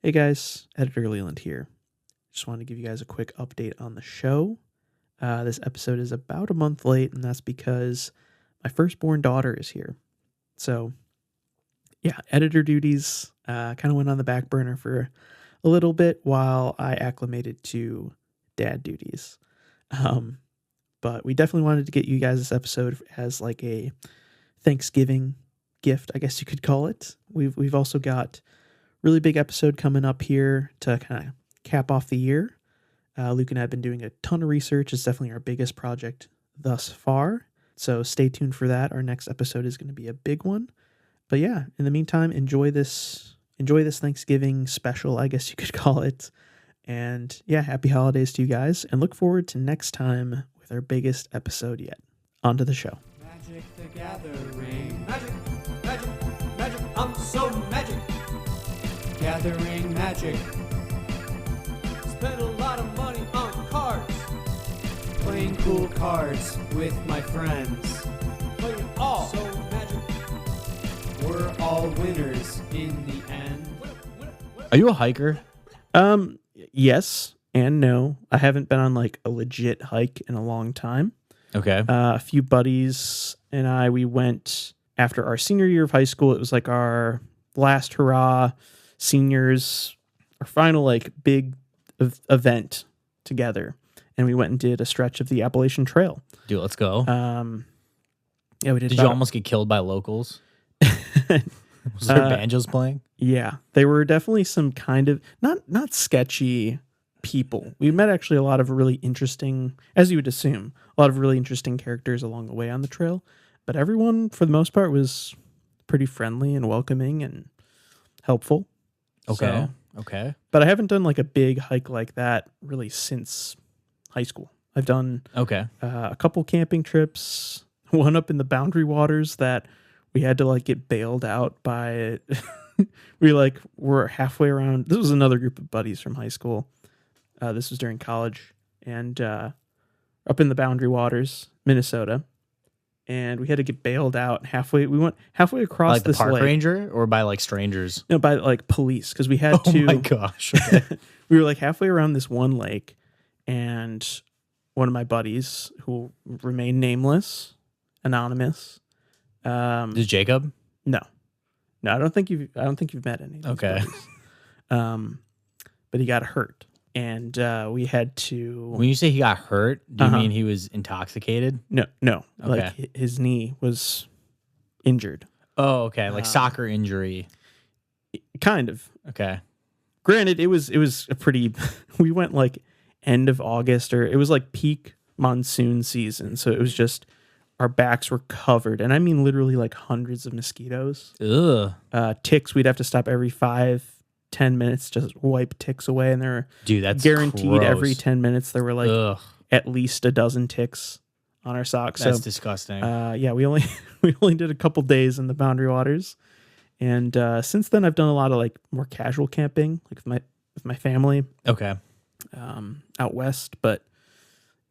Hey guys, Editor Leland here. Just wanted to give you guys a quick update on the show. This episode is about a month late, and that's because my firstborn daughter is here. So, yeah, editor duties kind of went on the back burner for a little bit while I acclimated to dad duties. But we definitely wanted to get you guys this episode as like a Thanksgiving gift, I guess you could call it. We've also got really big episode coming up here to kind of cap off the year. Luke and I have been doing a ton of research. It's definitely our biggest project thus far. So stay tuned for that. Our next episode is going to be a big one. But yeah, in the meantime, enjoy this Thanksgiving special, I guess you could call it. And yeah, happy holidays to you guys. And look forward to next time with our biggest episode yet. On to the show. Magic the Gathering. Magic, magic, magic. I'm so magic. Gathering magic. Spend a lot of money on cards. Playing cool cards with my friends. Playing all so magic. We're all winners in the end. Are you a hiker? Yes and no. I haven't been on like a legit hike in a long time. Okay. A few buddies and I, we went after our senior year of high school. It was like our last hurrah, seniors, our final like big event together. And we went and did a stretch of the Appalachian Trail. Dude, let's go. Yeah, we did. Did you almost get killed by locals? Was there banjos playing? Yeah, they were definitely some kind of not sketchy people. We met actually a lot of really interesting, as you would assume, a lot of really interesting characters along the way on the trail. But everyone, for the most part, was pretty friendly and welcoming and helpful. Okay. So, okay. but I haven't done like a big hike like that really since high school. I've done a couple camping trips, one up in the Boundary Waters that we had to like get bailed out by. We like were halfway around. This was another group of buddies from high school. This was during college, and up in the Boundary Waters, Minnesota, and we had to get bailed out halfway. We went halfway across like this the park lake. ranger or by like strangers? No, by like police, because we had to. Oh my gosh! Okay. We were like halfway around this one lake, and one of my buddies, who will remain nameless, anonymous. Is Jacob? No, I don't think you've met any of these buddies. But he got hurt, and we had to. When you say he got hurt, do you mean he was intoxicated? No, Okay. like his knee was injured. Oh, okay, like soccer injury. Kind of. Okay. Granted, it was a pretty. We went like end of August, or it was like peak monsoon season, so it was just. Our backs were covered, and I mean literally like hundreds of mosquitoes. Ugh. Ticks, we'd have to stop every 5-10 minutes to wipe ticks away, and there were that's guaranteed gross. every 10 minutes there were like at least a dozen ticks on our socks. That's so, disgusting. Yeah, we only did a couple days in the Boundary Waters, and since then I've done a lot of like more casual camping, like with my family. Okay. Out west. But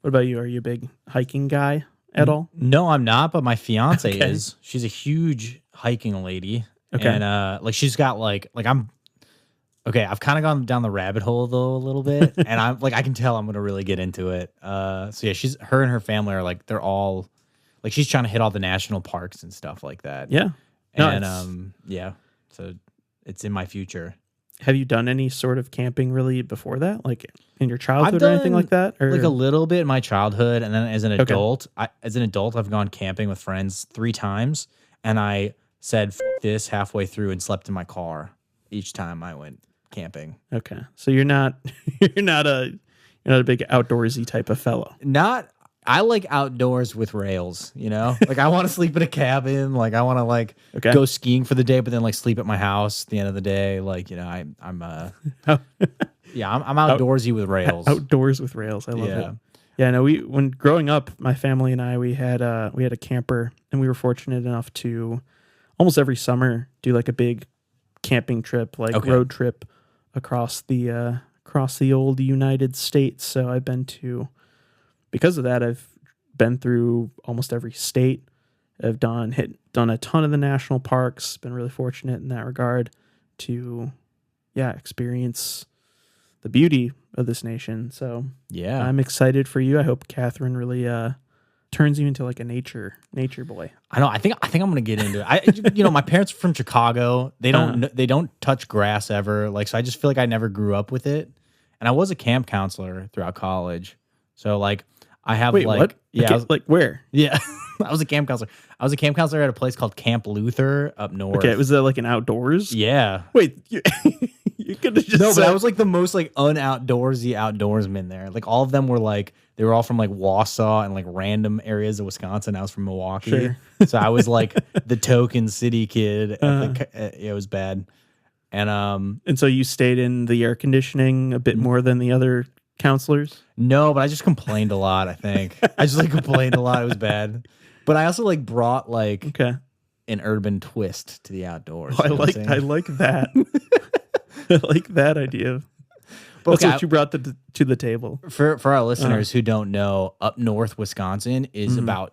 what about you? Are you a big hiking guy? At all? No, I'm not, but my fiance Okay. is. She's a huge hiking lady. Okay. And like she's got like I'm okay, I've kind of gone down the rabbit hole though a little bit. And I'm like I can tell I'm gonna really get into it. So yeah, her and her family are like they're all like she's trying to hit all the national parks and stuff like that. Yeah. And yeah. So it's in my future. Have you done any sort of camping really before that? Like in your childhood I've or anything done, like that? Or like a little bit in my childhood, and then as an adult, I've gone camping with friends 3 times, and I said F this halfway through and slept in my car each time I went camping. Okay, so you're not a big outdoorsy type of fellow. I like outdoors with rails, you know? Like I want to sleep in a cabin, like I want to like go skiing for the day, but then like sleep at my house at the end of the day. Like, you know, I'm outdoorsy with rails. Outdoors with rails. I love it. Yeah, no, when growing up, my family and I, we had a camper, and we were fortunate enough to almost every summer do like a big camping trip, like road trip across the old United States. So I've been to. Because of that, I've been through almost every state. I've done a ton of the national parks. Been really fortunate in that regard to experience the beauty of this nation. So Yeah. I'm excited for you. I hope Catherine really turns you into like a nature boy. I know. I think I'm gonna get into it. My parents are from Chicago. They don't touch grass ever. Like, so I just feel like I never grew up with it. And I was a camp counselor throughout college. So like I have Wait, like what? yeah, Okay, like where? yeah. I was a camp counselor. I was a camp counselor at a place called Camp Luther up north. Okay, was that like an outdoors? Yeah. Wait, you, you could have just No, but said, I was like the most like unoutdoorsy outdoorsman there. Like all of them were like they were all from like Wausau and like random areas of Wisconsin. I was from Milwaukee, Sure. So I was like the token city kid. It was bad, and so you stayed in the air conditioning a bit more than the other counselors. no, but I just complained a lot. I think I just like complained a lot. It was bad, but I also like brought like Okay, an urban twist to the outdoors. I You know what like I'm saying? that. I like that idea. That's Okay, what you brought to the table. For our listeners who don't know, up north Wisconsin is about,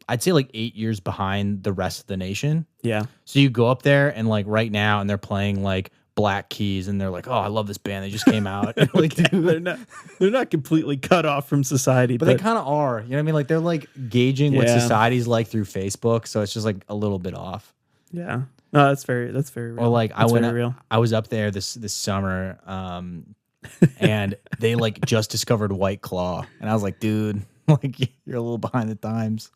I'd say like 8 years behind the rest of the nation. Yeah. So you go up there and like right now, and they're playing like Black Keys, and they're like, "Oh, I love this band. They just came out." Like, dude, they're not completely cut off from society, but they kind of are. You know what I mean? Like they're like gauging what Yeah. society's like through Facebook, so it's just like a little bit off. yeah. No, that's very real. Or like That's very real. I was up there this summer, and they like just discovered White Claw, and I was like, dude, like you're a little behind the times.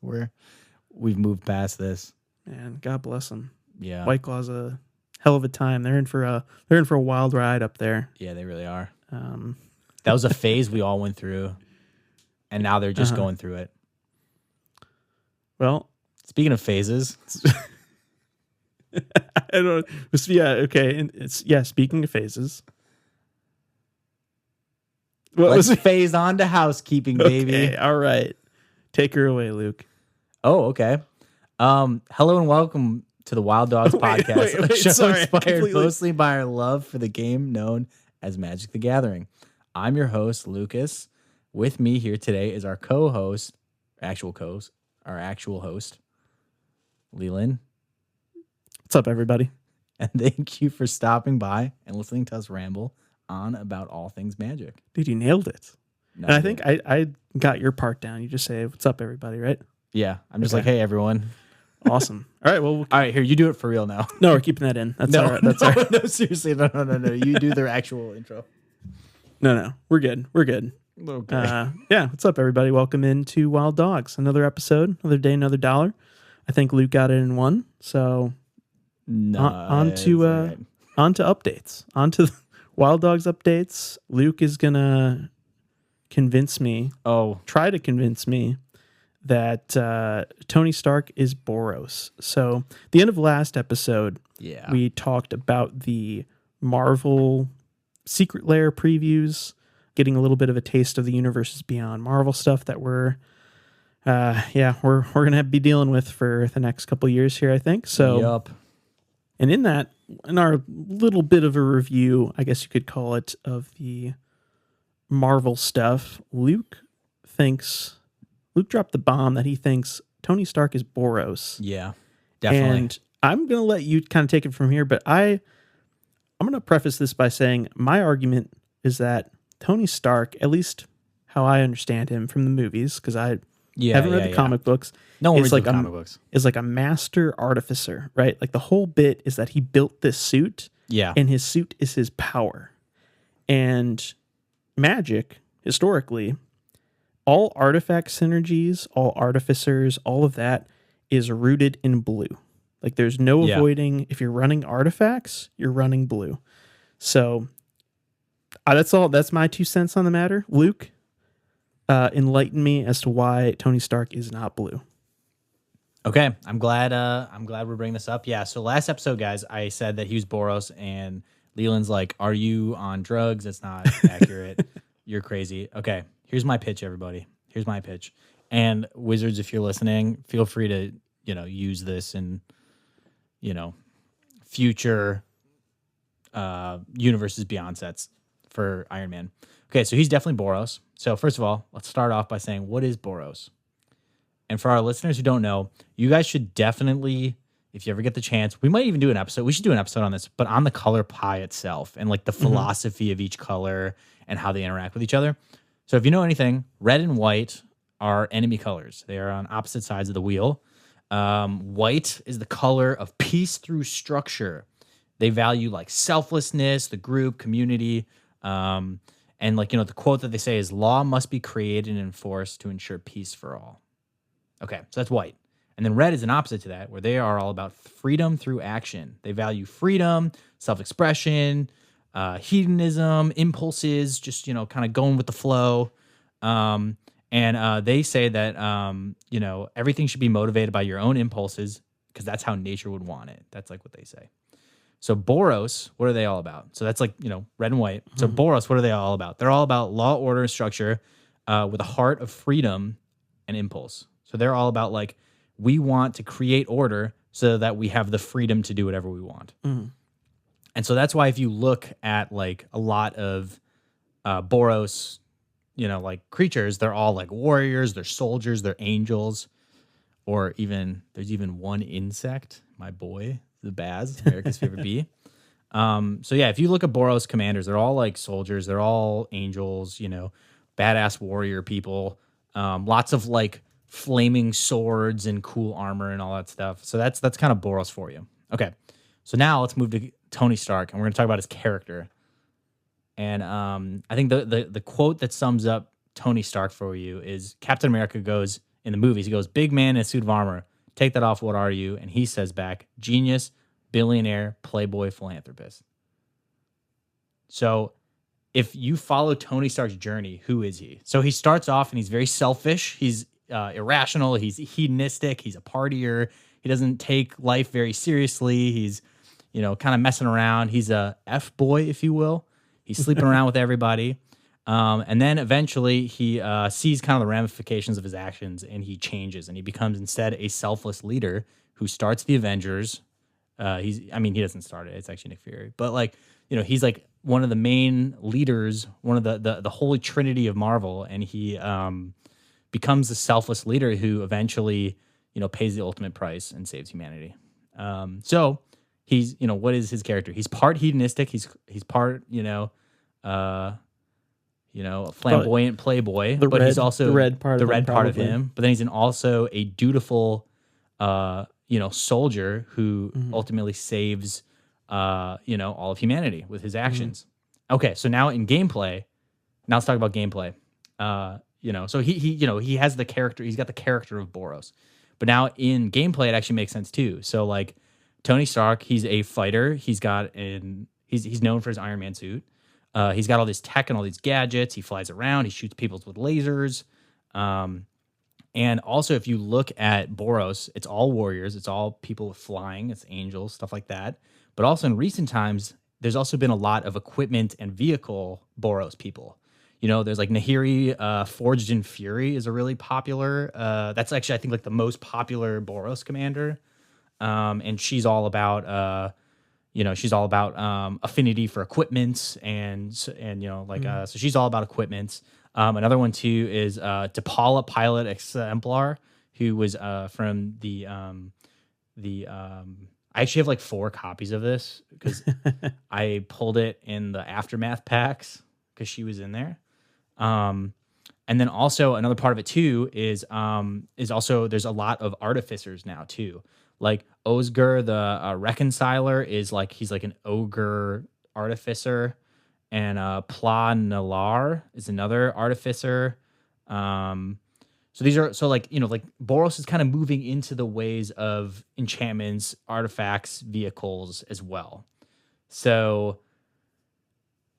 We've moved past this. Man, God bless them. Yeah, White Claw's a hell of a time. They're in for a wild ride up there. yeah, they really are. Um, That was a phase we all went through, and now they're just going through it. well, Speaking of phases, I don't. Yeah. Okay. And speaking of phases, what let's was phase on to housekeeping, baby. Okay, all right. Take her away, Luke. Oh, okay. Hello and welcome to the Wild Dogs podcast, a show sorry, inspired completely- mostly by our love for the game known as Magic the Gathering. I'm your host, Lucas. With me here today is our co-host, our actual host, Leland. What's up, everybody? And thank you for stopping by and listening to us ramble on about all things Magic. Dude, you nailed it. No, And I think I got your part down. You just say, "What's up, everybody?" Right? yeah, I'm just Okay. like, hey, everyone. Awesome. All right. Well, All right, here, you do it for real now. no, we're keeping that in. That's all right. That's no, all right. no, seriously, no. You do their actual intro. No, we're good. We're good. Okay. Yeah. What's up, everybody? Welcome into Wild Dogs. Another episode, another day, another dollar. I think Luke got it in one. So No, on it's to all right. on to updates. On to Wild Dogs updates. Luke is gonna try to convince me that Tony Stark is Boros. So the end of last episode, Yeah. we talked about the Marvel Secret Lair previews, getting a little bit of a taste of the Universes Beyond Marvel stuff that we're gonna be dealing with for the next couple years here, I think. So, Yup. and in our little bit of a review, I guess you could call it, of the Marvel stuff, Luke dropped the bomb that he thinks Tony Stark is Boros. Yeah. Definitely. And I'm going to let you kind of take it from here, but I'm going to preface this by saying my argument is that Tony Stark, at least how I understand him from the movies, because I haven't read the comic books, No one is reads like the comic books. is like a master artificer, right? Like the whole bit is that he built this suit, Yeah. and his suit is his power. And magic, historically, all artifact synergies, all artificers, all of that is rooted in blue. Like there's no Yeah. avoiding. If you're running artifacts, you're running blue. So that's all. That's my 2 cents on the matter. Luke, enlighten me as to why Tony Stark is not blue. Okay. I'm glad we're bringing this up. Yeah. So last episode, guys, I said that he was Boros, and Leland's like, "Are you on drugs? That's not accurate. You're crazy." Okay. Here's my pitch, everybody. Here's my pitch. And Wizards, if you're listening, feel free to, use this in, future Universes Beyond sets for Iron Man. Okay, so he's definitely Boros. So first of all, let's start off by saying, what is Boros? And for our listeners who don't know, you guys should definitely if you ever get the chance, we might even do an episode. We should do an episode on this, but on the color pie itself and like the philosophy of each color and how they interact with each other. So if you know anything, red and white are enemy colors. They are on opposite sides of the wheel. White is the color of peace through structure. They value like selflessness, the group, community. And like, the quote that they say is law must be created and enforced to ensure peace for all. Okay, so that's white. And then red is an opposite to that, where they are all about freedom through action. They value freedom, self-expression, hedonism, impulses, just, kind of going with the flow. And they say that, everything should be motivated by your own impulses because that's how nature would want it. That's like what they say. So Boros, what are they all about? So that's like, red and white. So Boros, what are they all about? They're all about law, order, and structure with a heart of freedom and impulse. So they're all about like, we want to create order so that we have the freedom to do whatever we want. And so that's why if you look at like a lot of Boros, like creatures, they're all like warriors, they're soldiers, they're angels, or there's even one insect, my boy, the Baz, America's favorite bee. So yeah, if you look at Boros commanders, they're all like soldiers, they're all angels, badass warrior people, lots of like flaming swords and cool armor and all that stuff. So that's kind of Boros for you. Okay, so now let's move to Tony Stark, and we're going to talk about his character. And I think the quote that sums up Tony Stark for you is Captain America goes, in the movies, he goes, "Big man in a suit of armor, take that off, what are you?" And he says back, "Genius, billionaire, playboy, philanthropist." So if you follow Tony Stark's journey, who is he? So he starts off and he's very selfish. He's irrational. He's hedonistic. He's a partier. He doesn't take life very seriously. He's, kind of messing around. He's a F-boy, if you will. He's sleeping around with everybody. And then eventually he sees kind of the ramifications of his actions and he changes and he becomes instead a selfless leader who starts the Avengers. He doesn't start it. It's actually Nick Fury. But like, he's like one of the main leaders, one of the holy trinity of Marvel. And he becomes a selfless leader who eventually, pays the ultimate price and saves humanity. So he's, what is his character? He's part hedonistic. He's part, flamboyant playboy, but he's also the red part of him. But then he's also a dutiful, soldier who ultimately saves, all of humanity with his actions. Okay, so now in gameplay, let's talk about gameplay. So he has the character. He's got the character of Boros, but now in gameplay, it actually makes sense too. So like Tony Stark, he's a fighter. He's known for his Iron Man suit. He's got all this tech and all these gadgets. He flies around. He shoots people with lasers. And also, if you look at Boros, it's all warriors. It's all people with flying. It's angels, stuff like that. But also in recent times, there's also been a lot of equipment and vehicle Boros people. There's like Nahiri, Forged in Fury is a really popular. That's actually, I think, like the most popular Boros commander. And she's all about... affinity for equipment so she's all about equipment. Another one too is T'Pala Pilot Exemplar, who was from the I actually have like 4 copies of this because I pulled it in the Aftermath packs because she was in there. And then also another part of it too is also there's a lot of artificers now too. Like Osgur, the reconciler, is like he's like an ogre artificer, and Pla Nalar is another artificer. So these are like Boros is kind of moving into the ways of enchantments, artifacts, vehicles as well. So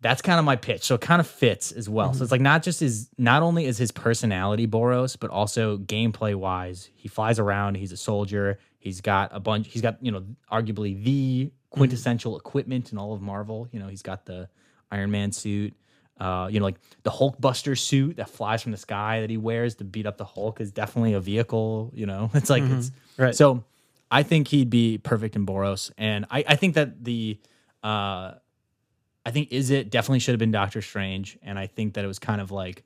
that's kind of my pitch. So it kind of fits as well. So it's like not only is his personality Boros, but also gameplay wise, he flies around. He's a soldier. He's got arguably the quintessential equipment in all of Marvel. He's got the Iron Man suit, like the Hulkbuster suit that flies from the sky that he wears to beat up the Hulk is definitely a vehicle. It's like, it's right. So I think he'd be perfect in Boros. And I think that I think Izzet definitely should have been Doctor Strange. And I think that it was kind of like,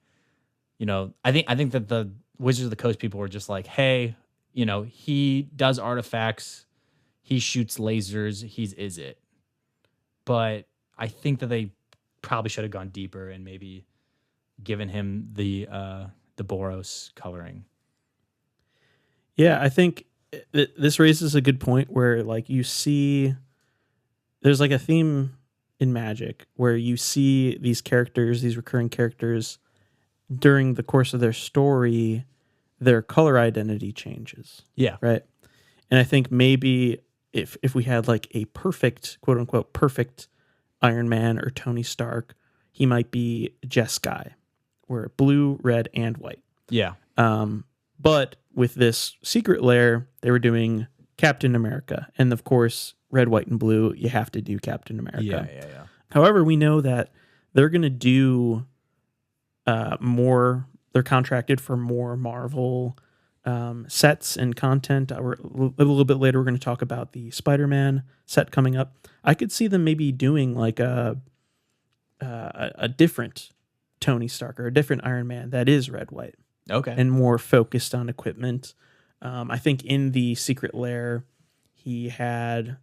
I think that the Wizards of the Coast people were just like, hey, he does artifacts, he shoots lasers, he's Is It. But I think that they probably should have gone deeper and maybe given him the Boros coloring. Yeah, I think this raises a good point where like you see there's like a theme in Magic where you see these characters, these recurring characters during the course of their story, their color identity changes. Yeah. Right. And I think maybe if we had like a perfect, quote unquote, perfect Iron Man or Tony Stark, he might be Jeskai, where blue, red, and white. Yeah. But with this secret lair, they were doing Captain America. And of course, red, white, and blue, you have to do Captain America. Yeah. However, we know that they're going to do more, they're contracted for more Marvel sets and content. A little bit later, we're going to talk about the Spider-Man set coming up. I could see them maybe doing like a different Tony Stark or a different Iron Man that is red, white. Okay. And more focused on equipment. I think in the secret lair, he had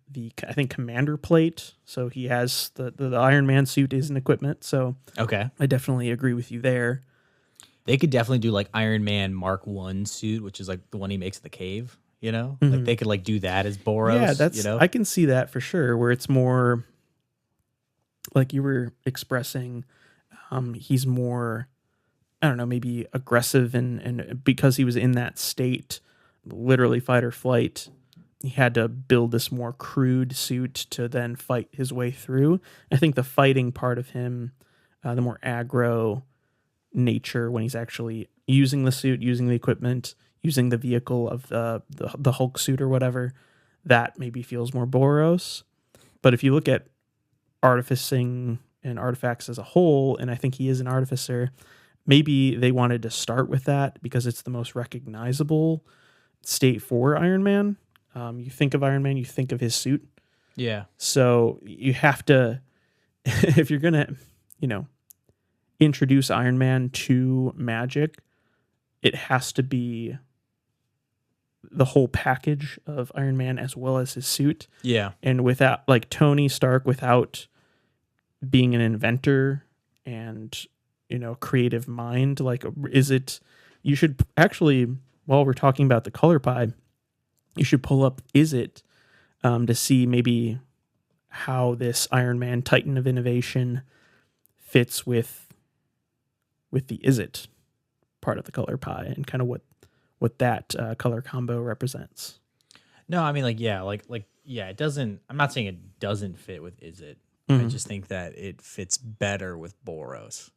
I think Commander plate. So he has the Iron Man suit is an equipment. So okay. I definitely agree with you there. They could definitely do like Iron Man Mark 1 suit, which is like the one he makes in the cave, you know? Mm-hmm. Like they could like do that as Boros. Yeah, that's you know? I can see that for sure, where it's more like you were expressing, he's more, I don't know, maybe aggressive and because he was in that state, literally fight or flight, he had to build this more crude suit to then fight his way through. I think the fighting part of him, the more aggro nature when he's actually using the suit, using the equipment, using the vehicle of the Hulk suit or whatever, that maybe feels more Boros. But if you look at artificing and artifacts as a whole, and I think he is an artificer, maybe they wanted to start with that because it's the most recognizable state for Iron Man. You think of Iron Man, you think of his suit. Yeah. So you have to, if you're going to, introduce Iron Man to Magic, it has to be the whole package of Iron Man as well as his suit. Yeah. And without, like Tony Stark, without being an inventor and, creative mind, like, you should actually, while we're talking about the color pie, you should pull up Is It to see maybe how this Iron Man Titan of innovation fits with the Is It part of the color pie and kind of what that color combo represents. No, I mean it doesn't. I'm not saying it doesn't fit with Is It. Mm-hmm. I just think that it fits better with Boros.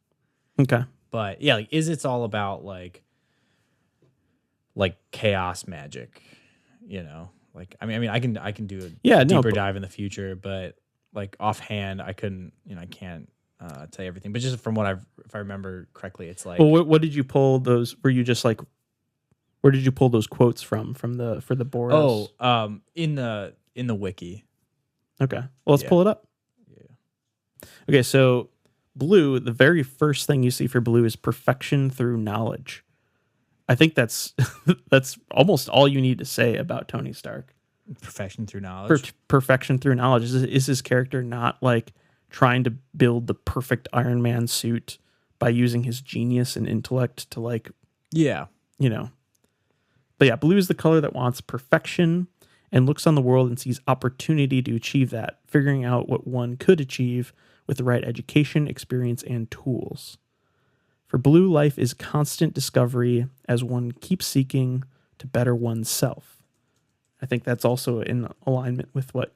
Okay. But yeah, like Is It's all about like chaos magic, Like I mean I can do a deeper dive in the future, but like offhand I couldn't, I can't tell you everything. But just from if I remember correctly, it's like, well, what did you pull those? Were you just like, where did you pull those quotes from for the Boros? Oh, in the wiki. Okay, well, let's pull it up. Yeah. Okay, so blue, the very first thing you see for blue is perfection through knowledge. I think that's almost all you need to say about Tony Stark. Perfection through knowledge. Perfection through knowledge. Is his character not like trying to build the perfect Iron Man suit by using his genius and intellect to like, yeah, But yeah, blue is the color that wants perfection and looks on the world and sees opportunity to achieve that, figuring out what one could achieve with the right education, experience, and tools. For blue, life is constant discovery as one keeps seeking to better oneself. I think that's also in alignment with what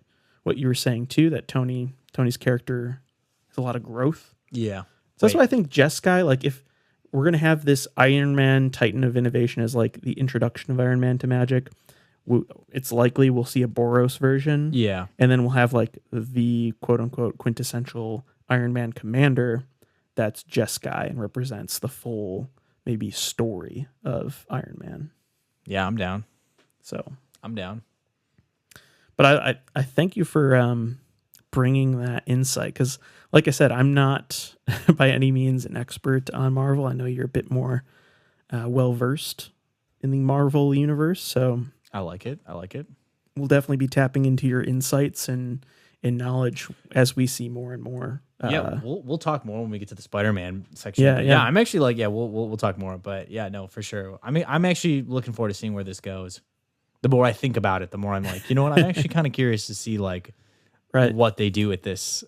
you were saying too, that Tony's character has a lot of growth. Yeah. So that's why I think Jeskai, like if we're going to have this Iron Man Titan of innovation as like the introduction of Iron Man to Magic, it's likely we'll see a Boros version. Yeah. And then we'll have like the quote unquote quintessential Iron Man commander that's Jeskai and represents the full maybe story of Iron Man. Yeah, I'm down. So I'm down. But I thank you for bringing that insight, because like I said, I'm not by any means an expert on Marvel. I know you're a bit more well versed in the Marvel universe, so I like it. we'll definitely be tapping into your insights and knowledge as we see more and more. Yeah, we'll talk more when we get to the Spider-Man section. Yeah, But yeah. I'm actually like, yeah, we'll talk more. But yeah, no, for sure. I mean, I'm actually looking forward to seeing where this goes. The more I think about it, the more I'm like, you know what? I'm actually kind of curious to see like Right. what they do with this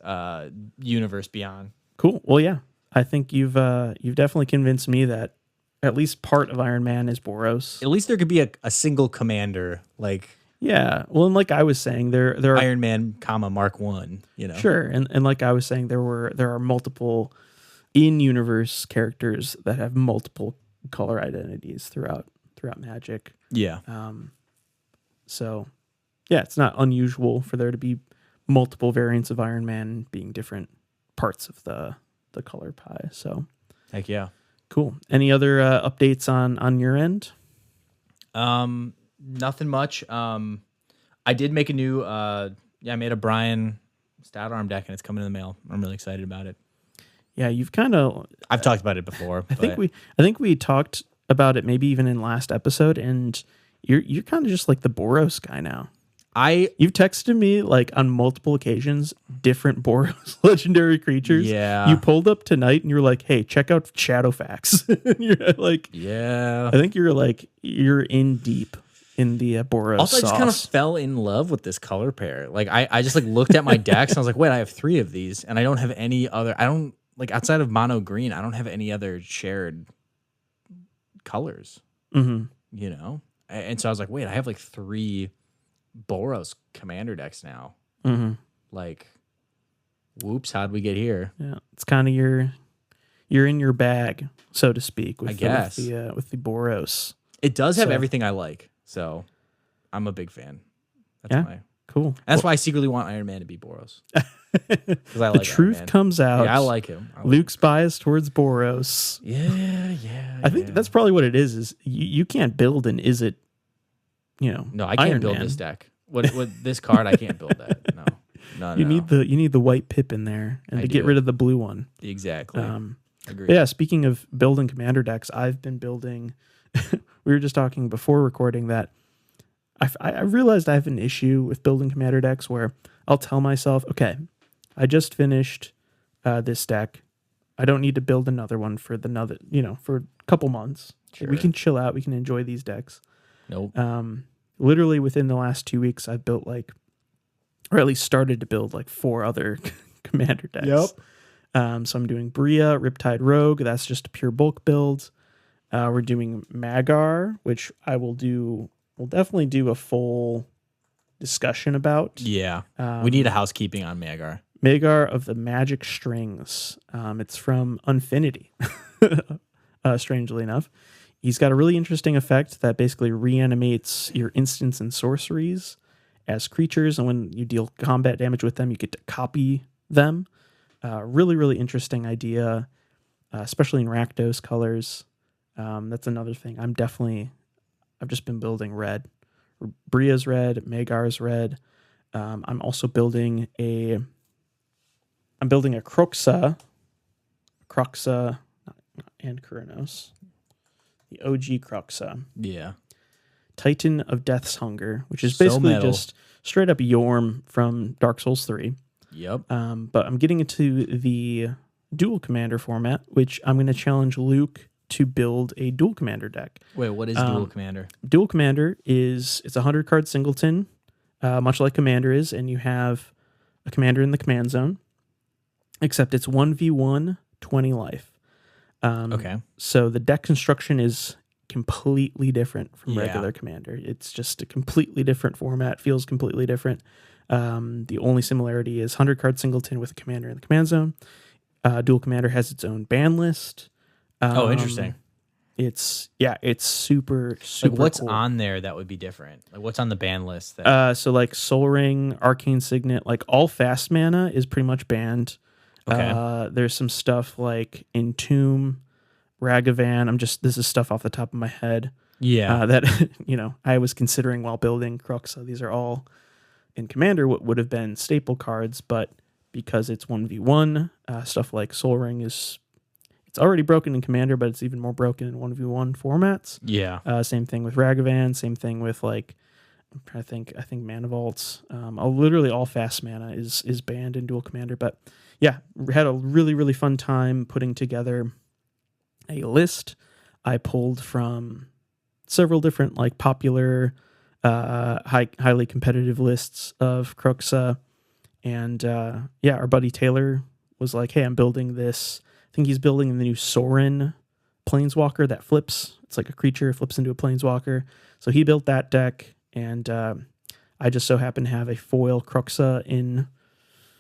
universe beyond. Cool. Well, yeah, I think you've definitely convinced me that at least part of Iron Man is Boros. At least there could be a single commander like Yeah. Well, and like I was saying, there are Iron Man, Mark 1, you know. sure, and like I was saying, there are multiple in-universe characters that have multiple color identities throughout Magic. Yeah. So, yeah, it's not unusual for there to be multiple variants of Iron Man being different parts of the color pie. So, Heck yeah. cool. Any other updates on your end? Nothing much. I did make a new I made a Brian Stout Arm deck and it's coming in the mail. I'm really excited about it. Yeah, you've kind of I've talked about it before. I think we talked about it maybe even in last episode, and you're kind of just like the Boros guy now. You've texted me like on multiple occasions different Boros legendary creatures. Yeah. You pulled up tonight and you were like, "Hey, check out Shadowfax." And you're like, yeah. I think you're in deep in the Boros. Also, I just kind of sauce. fell in love with this color pair. Like I just like looked at my decks and I was like, wait, I have 3 of these and I don't have any other. I don't like outside of mono green. I don't have any other shared colors. Mm-hmm. You know, and so I was like, wait, I have like 3 Boros commander decks now. Mm-hmm. Like, whoops, how'd we get here? Yeah, it's kind of you're in your bag, so to speak. With I guess with the Boros. it does have So- everything I like, so I'm a big fan. That's Yeah. why. Cool. That's why I secretly want Iron Man to be Boros. Because I The like truth Iron Man. comes out. Yeah, I like him. Luke's biased towards Boros. Yeah. I think that's probably what it is. Is you can't build an is it, no. I can't Iron build Man. this deck. With this card, I can't build that. No. You need the white pip in there, and I to get do. rid of the blue one. exactly. Agree. But yeah, speaking of building commander decks, I've been building. We were just talking before recording that I realized I have an issue with building commander decks where I'll tell myself, okay, I just finished this deck. I don't need to build another one for for a couple months. Sure. We can chill out. We can enjoy these decks. Nope. Literally within the last 2 weeks, I've built or at least started to build 4 other commander decks. Yep. So I'm doing Bria, Riptide Rogue. That's just a pure bulk build. We're doing Magar, which we'll definitely do a full discussion about. Yeah. We need a housekeeping on Magar. Magar of the Magic Strings. It's from Unfinity, strangely enough. He's got a really interesting effect that basically reanimates your instants and sorceries as creatures, and when you deal combat damage with them, you get to copy them. Really, really interesting idea, especially in Rakdos colors. That's another thing. I've just been building red. Bria's red, Magar's red. I'm also building a Croxa, and Kuranos. The OG Croxa. Yeah. Titan of Death's Hunger, which is So basically metal. just straight up Yorm from Dark Souls 3. Yep. But I'm getting into the Duel Commander format, which I'm going to challenge Luke to build a Duel Commander deck. Wait, what is Duel Commander? Duel Commander it's a 100-card singleton, much like Commander is, and you have a commander in the command zone, except it's 1v1, 20 life. Okay. So the deck construction is completely different from Yeah. regular Commander. It's just a completely different format, feels completely different. The only similarity is 100-card singleton with a commander in the command zone. Duel Commander has its own ban list. Interesting. It's super Like, what's cool. on there that would be different? Like, what's on the ban list? That So like Soul Ring, Arcane Signet, like all fast mana is pretty much banned. Okay. There's some stuff like Entomb, Ragavan. This is stuff off the top of my head. yeah. That I was considering while building Crux. So these are all in Commander what would have been staple cards, but because it's 1v1, stuff like Soul Ring it's already broken in Commander, but it's even more broken in 1v1 formats. yeah. Same thing with Ragavan. Same thing with like I'm trying to think. I think Mana Vaults. Literally all fast mana is banned in Duel Commander. But yeah, had a really, really fun time putting together a list. I pulled from several different like popular, highly competitive lists of Cruxa. And yeah, our buddy Taylor was like, hey, I'm building this. I think he's building the new Sorin Planeswalker that flips. It's like a creature, flips into a Planeswalker. So he built that deck. And I just so happen to have a foil Cruxa in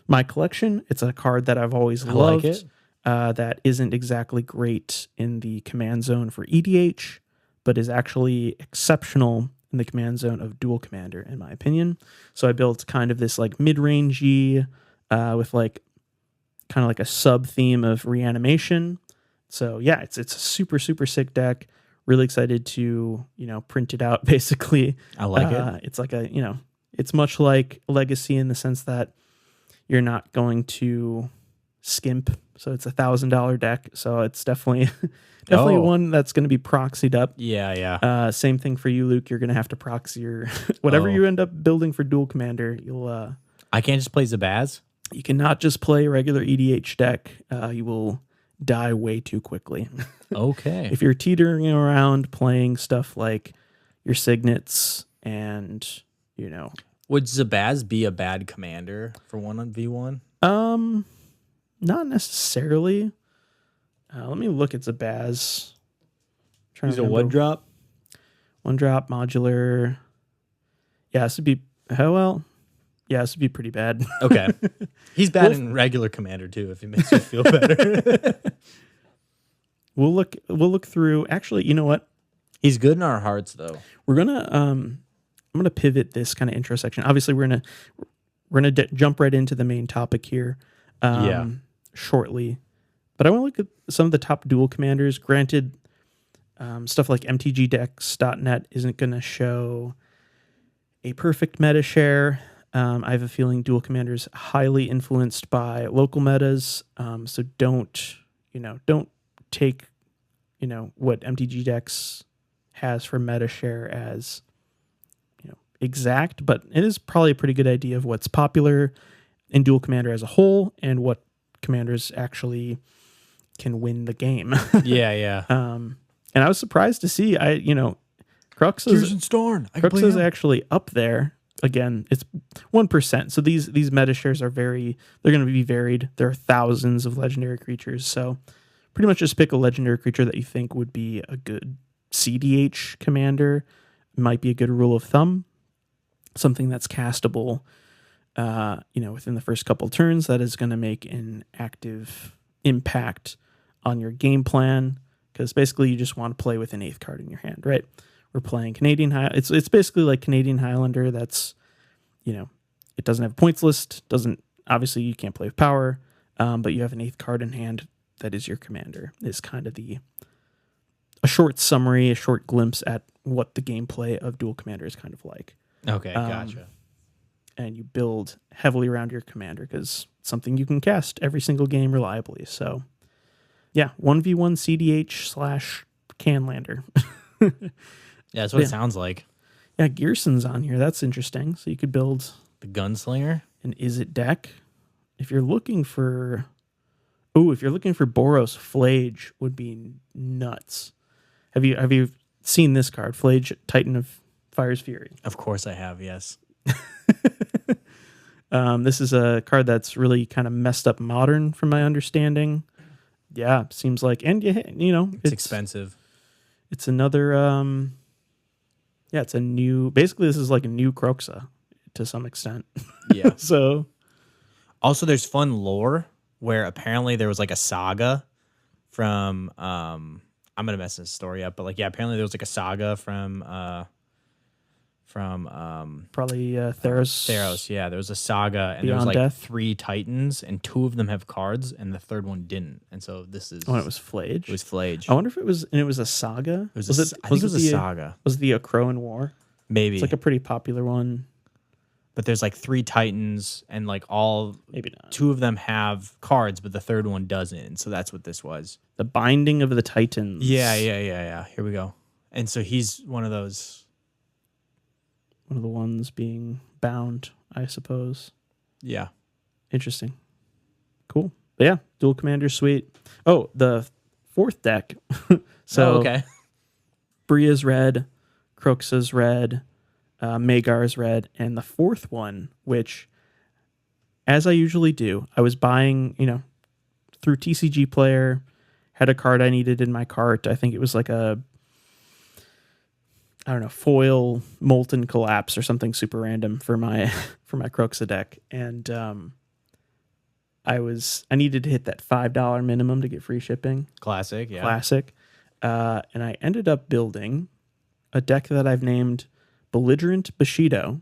my collection. It's a card that I've always loved. Like it. That isn't exactly great in the command zone for EDH, but is actually exceptional in the command zone of Duel Commander, in my opinion. So I built kind of this like mid-rangey with like kind of like a sub-theme of reanimation. So yeah, it's a super, super sick deck. Really excited to, print it out, basically. I like it. It's like it's much like Legacy in the sense that you're not going to skimp. So it's $1,000 deck. So it's definitely one that's going to be proxied up. Yeah. Same thing for you, Luke. You're going to have to proxy your whatever you end up building for Duel Commander. I can't just play Zabaz. You cannot just play a regular EDH deck. You will die way too quickly. Okay. If you're teetering around playing stuff like your Signets and, Would Zabaz be a bad commander for 1v1? Not necessarily. Let me look at Zabaz. He's a 1-drop? 1-drop, modular. Yeah, this would be... Oh, well... Yeah, this would be pretty bad. Okay. He's bad in regular commander, too, if it makes you feel better. We'll look through... Actually, you know what? He's good in our hearts, though. We're gonna... I'm gonna pivot this kind of intro section. Obviously, we're gonna jump right into the main topic here. Shortly. But I want to look at some of the top Duel Commanders. Granted, stuff like MTGDecks.net isn't going to show a perfect meta share. I have a feeling Duel Commander is highly influenced by local metas. So don't take, what MTG Decks has for meta share as, exact, but it is probably a pretty good idea of what's popular in Duel Commander as a whole and what commanders actually can win the game. Yeah. And I was surprised to see Crux is actually up there. Again, it's 1%. So these meta shares are they're going to be varied. There are thousands of legendary creatures. So pretty much just pick a legendary creature that you think would be a good CDH commander. Might be a good rule of thumb. Something that's castable within the first couple turns that is going to make an active impact on your game plan, because basically you just want to play with an 8th card in your hand, right? We're playing Canadian It's basically like Canadian Highlander. That's, it doesn't have a points list. Obviously you can't play with power, but you have an 8th card in hand that is your commander. Is kind of a short summary, a short glimpse at what the gameplay of Duel Commander is kind of like. Okay, gotcha. And you build heavily around your commander because it's something you can cast every single game reliably. So, yeah, 1v1 CDH / Canlander. Yeah, that's what it sounds like. Yeah, Gearson's on here. That's interesting. So you could build the Gunslinger, an Izzet deck. If you're looking for Boros, Flage would be nuts. Have you seen this card, Flage, Titan of Fire's Fury? Of course I have, yes. This is a card that's really kind of messed up modern from my understanding. Yeah, seems like, and it's expensive. It's another, it's a new, basically this is like a new Croxa to some extent. Yeah. So. Also there's fun lore where apparently there was like a saga from, I'm going to mess this story up, but apparently there was like a saga from probably Theros. Theros, yeah. There was a saga, and Beyond there was Death. 3 Titans, and 2 of them have cards, and the third one didn't. And so this is. Oh, it was Flage. It was Flage. I wonder if it was a saga. I think it was a saga. Was it the Crowan War? Maybe. It's like a pretty popular one. But there's 3 Titans, and maybe not. 2 of them have cards, but the third one doesn't. So that's what this was. The Binding of the Titans. Yeah. Here we go. And so he's one of those. one of the ones being bound, I suppose. Yeah. Interesting. Cool. But yeah, Duel Commander, sweet. Oh, the fourth deck. So okay. Bria's red, Croxa's red, Magar's red, and the fourth one, which, as I usually do, I was buying, through TCG Player, had a card I needed in my cart. I think it was like a, I don't know, foil Molten Collapse or something super random for my for my Croxa deck, and I needed to hit that $5 minimum to get free shipping. Classic. Yeah. Classic. And I ended up building a deck that I've named Belligerent Bushido.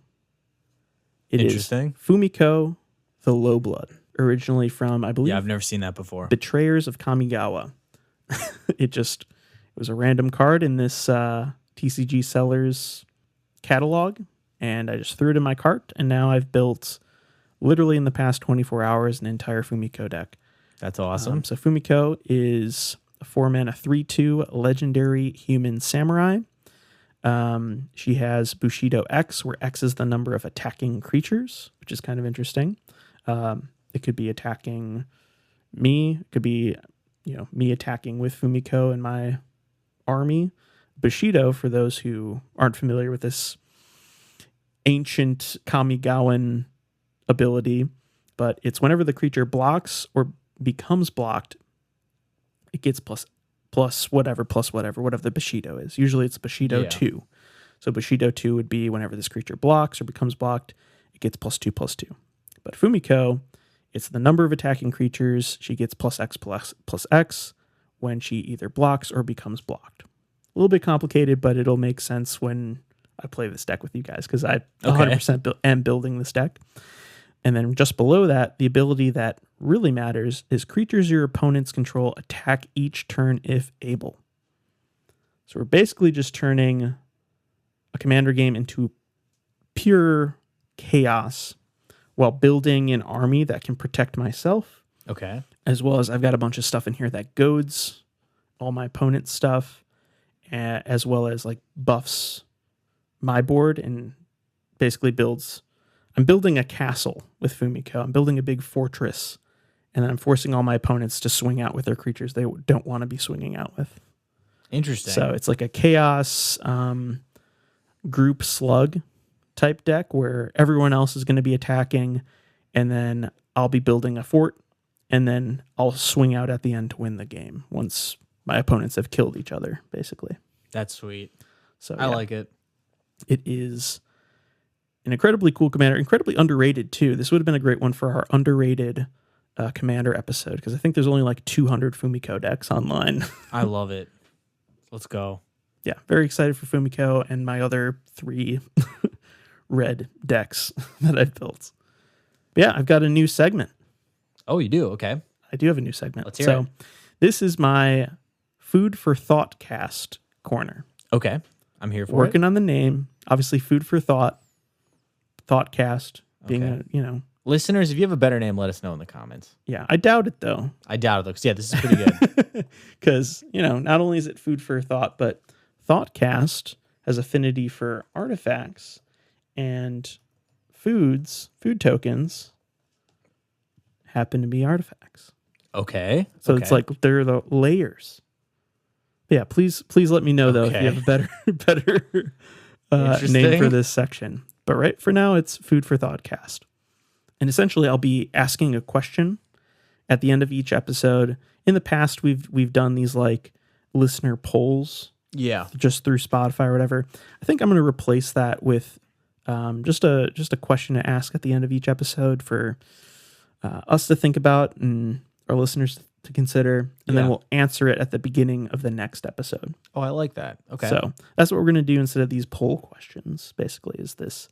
It is Interesting. Fumiko the Low Blood, originally from, I believe, Yeah, I've never seen that before. Betrayers of Kamigawa. It was a random card in this TCG Sellers catalog, and I just threw it in my cart, and now I've built, literally in the past 24 hours, an entire Fumiko deck. That's awesome. So Fumiko is a 4-mana 3/2 legendary human samurai. She has Bushido X, where X is the number of attacking creatures, which is kind of interesting. It could be attacking me. It could be, me attacking with Fumiko and my army. Bushido, for those who aren't familiar with this ancient Kamigawan ability, but it's whenever the creature blocks or becomes blocked, it gets plus whatever the Bushido is. Usually it's Bushido 2. So Bushido 2 would be whenever this creature blocks or becomes blocked, it gets +2/+2. But Fumiko, it's the number of attacking creatures. She gets +X when she either blocks or becomes blocked. A little bit complicated, but it'll make sense when I play this deck with you guys, because I 100% am building this deck. And then just below that, the ability that really matters is creatures your opponents control attack each turn if able. So we're basically just turning a commander game into pure chaos while building an army that can protect myself. Okay. As well as I've got a bunch of stuff in here that goads all my opponent's stuff, as well as like buffs my board, and basically I'm building a castle with Fumiko. I'm building a big fortress, and then I'm forcing all my opponents to swing out with their creatures they don't want to be swinging out with. Interesting. So it's like a chaos group slug type deck where everyone else is going to be attacking, and then I'll be building a fort, and then I'll swing out at the end to win the game once my opponents have killed each other, basically. That's sweet. So I like it. It is an incredibly cool commander, incredibly underrated too. This would have been a great one for our underrated commander episode, because I think there's only like 200 Fumiko decks online. I love it. Let's go. Yeah, very excited for Fumiko and my other 3 red decks that I've built. But yeah, I've got a new segment. Oh, you do? Okay. I do have a new segment. Let's hear it. This is my Food for Thoughtcast corner. Okay. I'm here for Working on the name. Obviously, Food for Thought. Thoughtcast being Okay. Listeners, if you have a better name, let us know in the comments. Yeah, I doubt it though. I doubt it, though, 'cause, yeah, this is pretty good. Because, not only is it food for thought, but Thoughtcast has affinity for artifacts, and food tokens happen to be artifacts. Okay. So it's like they're the layers. But yeah, please let me know though if you have a better name for this section. But right for now, it's Food for Thoughtcast. And essentially, I'll be asking a question at the end of each episode. In the past, we've done these like listener polls, just through Spotify or whatever. I think I'm going to replace that with just a question to ask at the end of each episode for us to think about and our listeners to consider, and then we'll answer it at the beginning of the next episode. Oh, I like that. Okay. So that's what we're going to do instead of these poll questions, basically, is this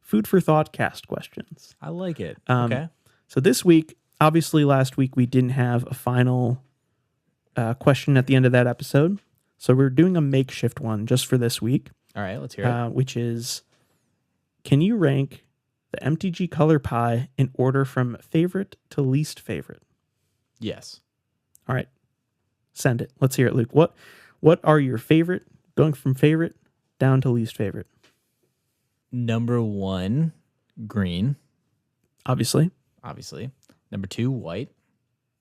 Food for Thoughtcast questions. I like it. Okay. So this week, obviously last week we didn't have a final question at the end of that episode. So we're doing a makeshift one just for this week. All right, let's hear it. Which is, can you rank the MTG color pie in order from favorite to least favorite? Yes. All right. Send it. Let's hear it, Luke. What are your favorite, going from favorite down to least favorite? Number 1, green, Obviously, obviously. Number 2, white.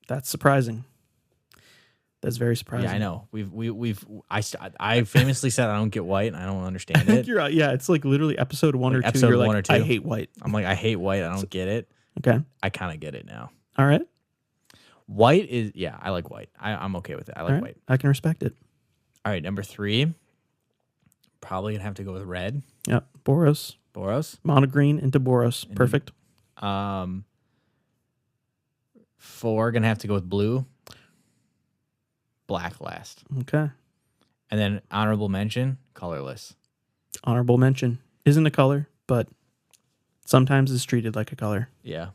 that's surprising. That's very surprising. Yeah, I know. I famously said I don't get white and I don't understand it. You're right. Yeah, it's like literally episode 1 Like or 2. episode You're 1 like, or 2. I hate white. I'm like, I hate white. I don't get it. Okay. I kind of get it now. All right. White is, yeah, I like white. I'm okay with it. I like All right. white. I can respect it. All right, number 3. Probably going to have to go with red. Yep. Boros. Boros. Mono green into Boros. Perfect. 4, going to have to go with blue. Black last. Okay. And then honorable mention, colorless. Honorable mention. Isn't a color, but sometimes is treated like a color. Yeah.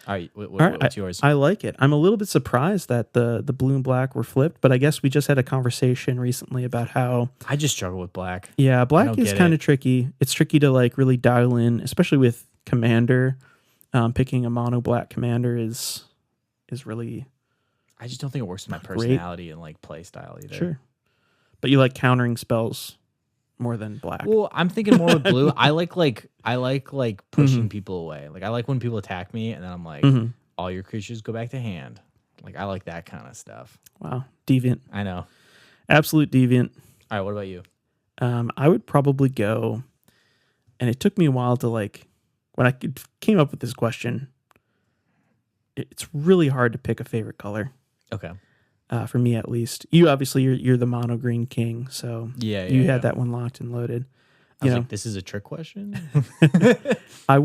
All right, All right. what's yours? I like it. I'm a little bit surprised that the blue and black were flipped, but I guess we just had a conversation recently about how, I just struggle with black. yeah, black don't is get kind it. of tricky. It's tricky to like really dial in, especially with Commander. Picking a mono black Commander is really I just don't think it works with my Great. personality and like play style either. sure. But you like countering spells more than black. Well, I'm thinking more with blue. I like pushing Mhm. people away. Like I like when people attack me and then I'm like, Mhm. all your creatures go back to hand. Like I like that kind of stuff. Wow. Deviant. I know. Absolute deviant. All right, what about you? I would probably go, and it took me a while to like, when I came up with this question, it's really hard to pick a favorite color, Okay. for me at least. You obviously, you're the mono green king, so Yeah, you had that one locked and loaded. I was You know, like, this is a trick question. I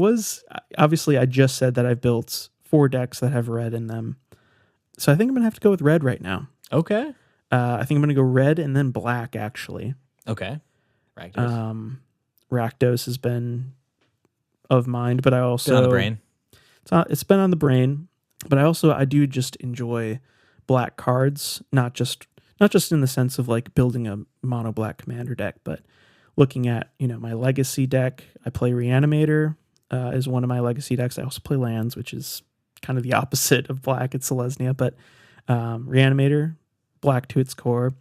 just said that I've built 4 decks that have red in them. So I think I'm going to have to go with red right now. Okay. I think I'm going to go red and then black, actually. Okay. Rakdos. Rakdos has been of mind, but I also... Been on the brain. It's been on the brain, but I do just enjoy black cards, not just in the sense of like building a mono black commander deck, but looking at, my legacy deck. I play Reanimator is one of my legacy decks. I also play lands, which is kind of the opposite of black. It's Selesnya, but Reanimator, black to its core.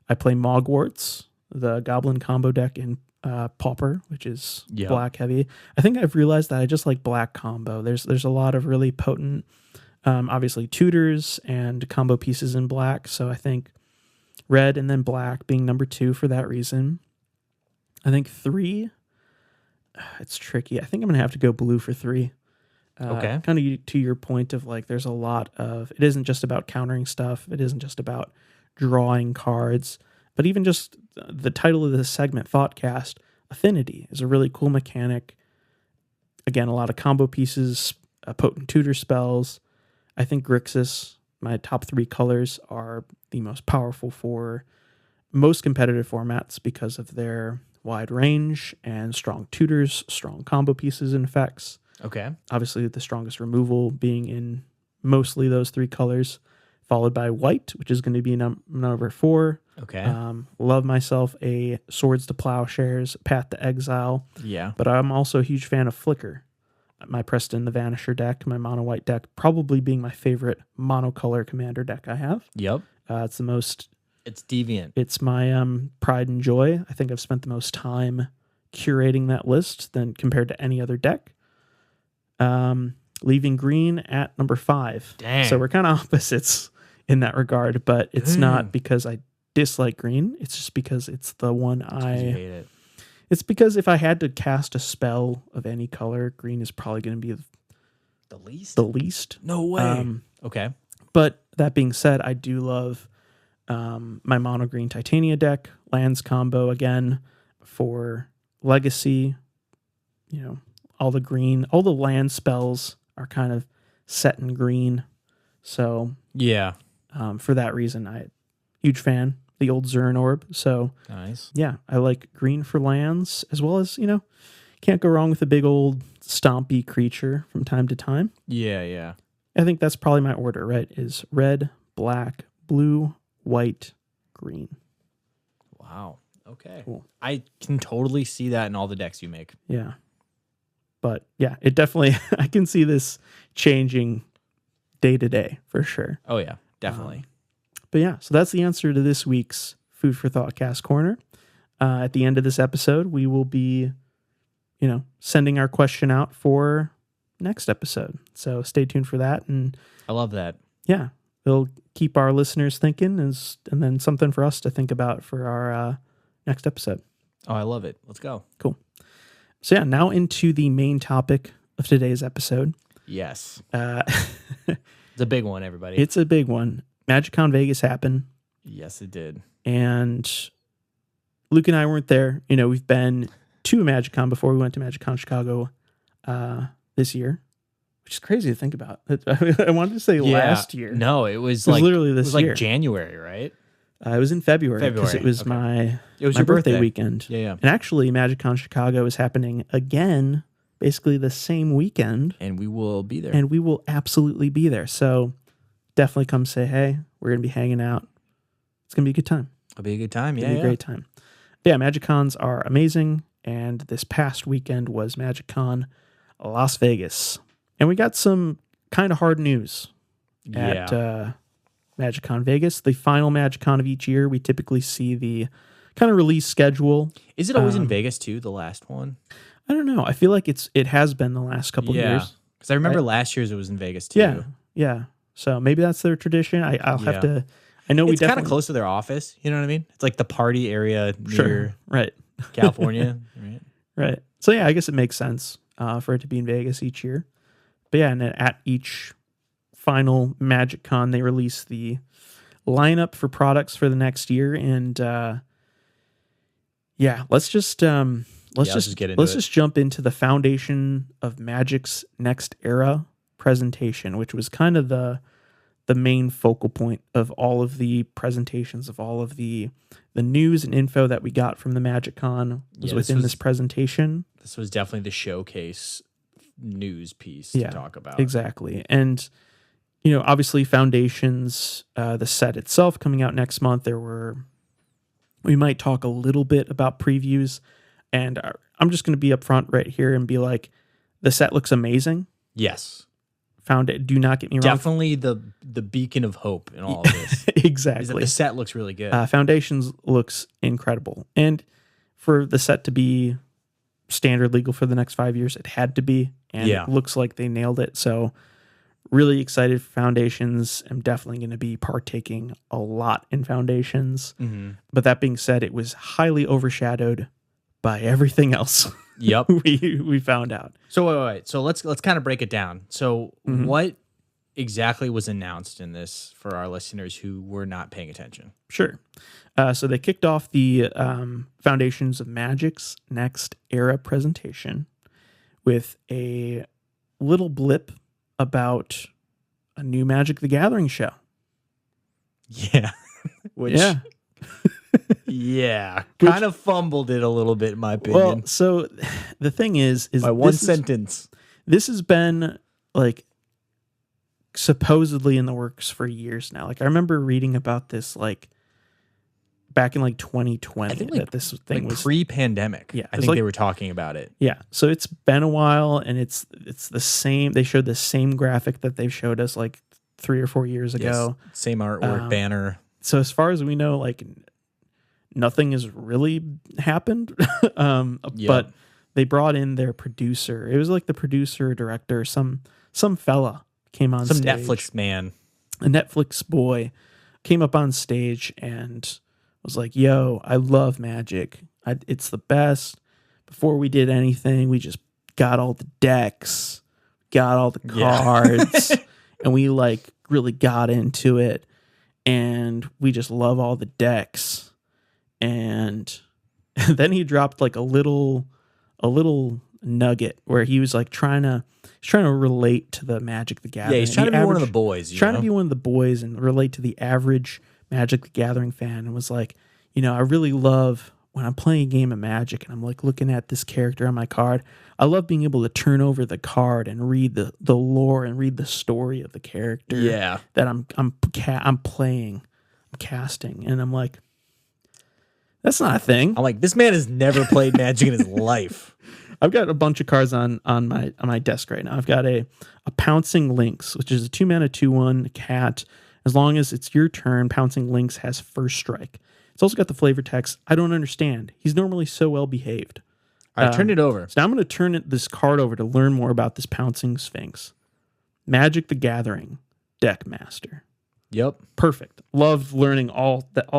I play Mogwarts, the goblin combo deck in Pauper, which is Yep. black heavy. I think I've realized that I just like black combo. There's a lot of really potent, obviously tutors and combo pieces in black. So I think red and then black being number 2 for that reason. I think 3, it's tricky. I think I'm going to have to go blue for 3. Okay. Kind of to your point of like, there's a lot of, it isn't just about countering stuff. It isn't just about drawing cards, but even just the title of this segment, Thoughtcast, Affinity, is a really cool mechanic. Again, a lot of combo pieces, potent tutor spells. I think Grixis, my top 3 colors, are the most powerful for most competitive formats because of their wide range and strong tutors, strong combo pieces and effects. Okay. Obviously, the strongest removal being in mostly those 3 colors, followed by white, which is going to be number 4. Okay. Love myself a Swords to Plowshares, Path to Exile, Yeah. but I'm also a huge fan of Flicker. My Preston the Vanisher deck, my mono white deck, probably being my favorite monocolor commander deck I have. Yep. It's the most. It's deviant. It's my pride and joy. I think I've spent the most time curating that list than compared to any other deck. Leaving green at number 5. Dang. So we're kind of opposites in that regard, but it's not because I dislike green. It's just because it's the one You I hate it. It's because if I had to cast a spell of any color, green is probably going to be The least? the least. No way. Okay. But that being said, I do love my mono green Titania deck, lands combo again for legacy. All the land spells are kind of set in green. So Yeah. for that reason, huge fan. The old Zern Orb. So Nice. yeah, I like green for lands as well as, can't go wrong with a big old stompy creature from time to time. Yeah, yeah. I think that's probably my order, right? Is red, black, blue, white, green. Wow. Okay. Cool. I can totally see that in all the decks you make. Yeah. But yeah, it definitely, I can see this changing day to day for sure. Oh yeah, definitely. But yeah, so that's the answer to this week's Food for Thoughtcast Corner. At the end of this episode, we will be, sending our question out for next episode. So stay tuned for that. And I love that. yeah, it'll keep our listeners thinking and then something for us to think about for our next episode. Oh, I love it. Let's go. Cool. So yeah, now into the main topic of today's episode. Yes. It's a big one, everybody. It's a big one. MagicCon Vegas happened. Yes, it did. And Luke and I weren't there. We've been to MagicCon before. We went to MagicCon Chicago this year, which is crazy to think about. I wanted to say last year. No, it was literally this year. Like January, right? It was in February because it was okay. It was my birthday weekend. Yeah. And actually, MagicCon Chicago is happening again, basically the same weekend. And we will be there. And we will absolutely be there. So definitely come say hey. We're going to be hanging out. It's going to be a good time. It'll be a good time. It'll be a great time. But yeah, MagicCons are amazing. And this past weekend was MagicCon Las Vegas. And we got some kind of hard news at MagicCon Vegas. The final MagicCon of each year, we typically see the kind of release schedule. Is it always in Vegas too, the last one? I don't know. I feel like it has been the last couple of years. Because I remember last year's it was in Vegas too. Yeah. So maybe that's their tradition. I'll have to. I know it's kind of close to their office. You know what I mean? It's like the party area near right. California. Right. Right. So yeah, I guess it makes sense for it to be in Vegas each year. But yeah, and at each final MagicCon, they release the lineup for products for the next year. And let's just jump into the Foundation of Magic's Next Era presentation, which was kind of the main focal point of all of the presentations, of all of the news and info that we got from the MagicCon was within this presentation. This was definitely the showcase news piece to talk about. Exactly. And, obviously Foundations, the set itself coming out next month, we might talk a little bit about previews, and I'm just going to be upfront right here and be like, the set looks amazing. Yes. Do not get me wrong. Definitely the beacon of hope in all of this. Exactly. Is that the set looks really good. Foundations looks incredible. And for the set to be standard legal for the next 5 years, it had to be. And it looks like they nailed it. So really excited for Foundations. I'm definitely going to be partaking a lot in Foundations. Mm-hmm. But that being said, it was highly overshadowed by everything else. Yep. we found out. So wait. So let's kind of break it down. So what exactly was announced in this for our listeners who were not paying attention? Sure. So they kicked off the Foundations of Magic's Next Era presentation with a little blip about a new Magic the Gathering show. Yeah. Kind of fumbled it a little bit, in my opinion. Well, so the thing is by one sentence. This has been like supposedly in the works for years now. Like I remember reading about this like back in like 2020. I think that this thing was pre-pandemic. Yeah, I think they were talking about it. Yeah, so it's been a while, and it's the same. They showed the same graphic that they showed us like 3 or 4 years ago. Same artwork, banner. So as far as we know, like nothing has really happened. But they brought in their producer. It was like the producer or director, some fella came on stage. Some Netflix man. A Netflix boy came up on stage and was like, yo, I love Magic. It's the best. Before we did anything, we just got all the decks, got all the cards, and we like really got into it. And we just love all the decks. And then he dropped like a little nugget where he was like trying to relate to the Magic the Gathering. Yeah, he's trying to be one of the boys. To be one of the boys and relate to the average Magic the Gathering fan, and was like, I really love when I'm playing a game of Magic and I'm like looking at this character on my card. I love being able to turn over the card and read the lore and read the story of the character. Yeah, that I'm playing, I'm casting, and I'm like, that's not a thing. I'm like, this man has never played Magic in his life. I've got a bunch of cards on my desk right now. I've got a Pouncing Lynx, which is a 2-mana 2/1 cat. As long as it's your turn, Pouncing Lynx has first strike. It's also got the flavor text. I don't understand. He's normally so well behaved. All right, turn it over. So now I'm going to turn this card over to learn more about this Pouncing Sphinx. Magic the Gathering Deck Master. Yep. Perfect. Loved learning all that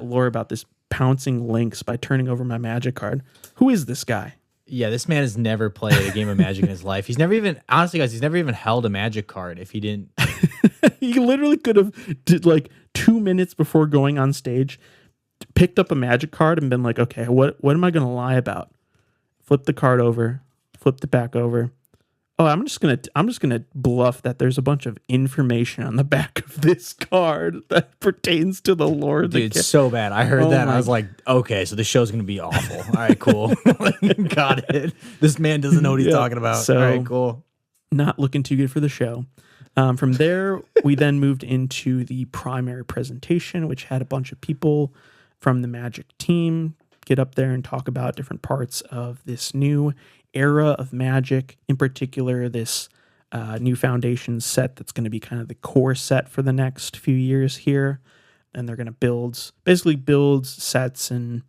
lore about this Pouncing Lynx by turning over my Magic card. Who is this guy? Yeah, this man has never played a game of Magic in his life. He's never even, honestly, guys, he's never even held a Magic card if he didn't. He literally could have did like 2 minutes before going on stage, picked up a Magic card and been like, okay, what am I going to lie about? Flip the card over, flipped it back over. Oh, I'm just gonna bluff that there's a bunch of information on the back of this card that pertains to the lore. Dude, it's so bad. I heard that and I was like, okay, so this show's gonna be awful. All right, cool. Got it. This man doesn't know what he's talking about. So, all right, cool. Not looking too good for the show. From there, we then moved into the primary presentation, which had a bunch of people from the Magic team get up there and talk about different parts of this new era of Magic, in particular this new Foundation set that's going to be kind of the core set for the next few years here. And they're going to basically build sets and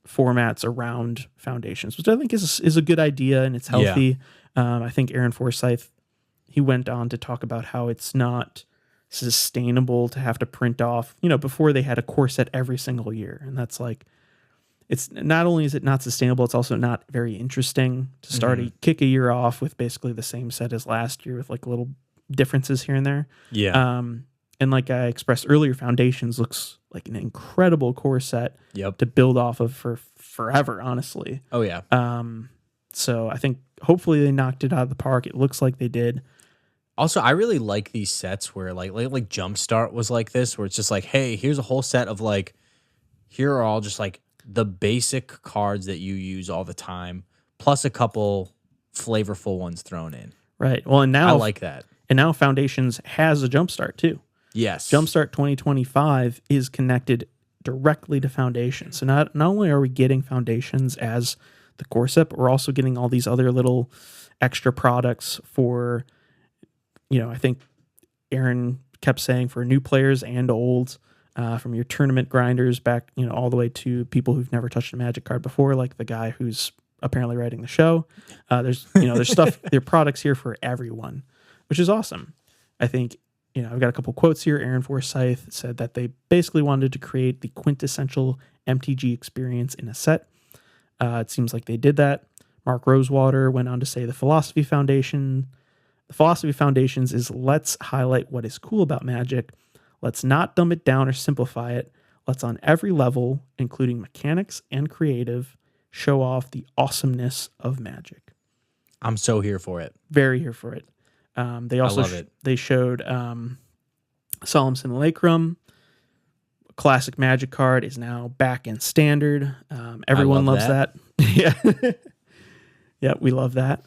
formats around Foundations, which I think is a good idea and it's healthy. Yeah. I think Aaron Forsyth, he went on to talk about how it's not sustainable to have to print off, before they had a core set every single year. And that's like, it's not only is it not sustainable, it's also not very interesting to start kick a year off with basically the same set as last year with like little differences here and there. Yeah. And like I expressed earlier, Foundations looks like an incredible core set to build off of for forever, honestly. Oh yeah. So I think hopefully they knocked it out of the park. It looks like they did. Also, I really like these sets where like Jumpstart was like this, where it's just like, hey, here's a whole set of like, here are all just like the basic cards that you use all the time, plus a couple flavorful ones thrown in. Right. Well, and now I like that. And now Foundations has a Jumpstart too. Yes. Jumpstart 2025 is connected directly to Foundations. So not only are we getting Foundations as the core set, but we're also getting all these other little extra products for, I think Aaron kept saying for new players and old. From your tournament grinders back, all the way to people who've never touched a Magic card before, like the guy who's apparently writing the show. There's stuff, there are products here for everyone, which is awesome. I think, I've got a couple quotes here. Aaron Forsyth said that they basically wanted to create the quintessential MTG experience in a set. It seems like they did that. Mark Rosewater went on to say the Philosophy Foundations is let's highlight what is cool about Magic. Let's not dumb it down or simplify it. Let's on every level, including mechanics and creative, show off the awesomeness of Magic. I'm so here for it. Very here for it. They also they showed Solemn Simulacrum. Classic Magic card is now back in standard. Everyone loves that. Yeah. Yeah, we love that.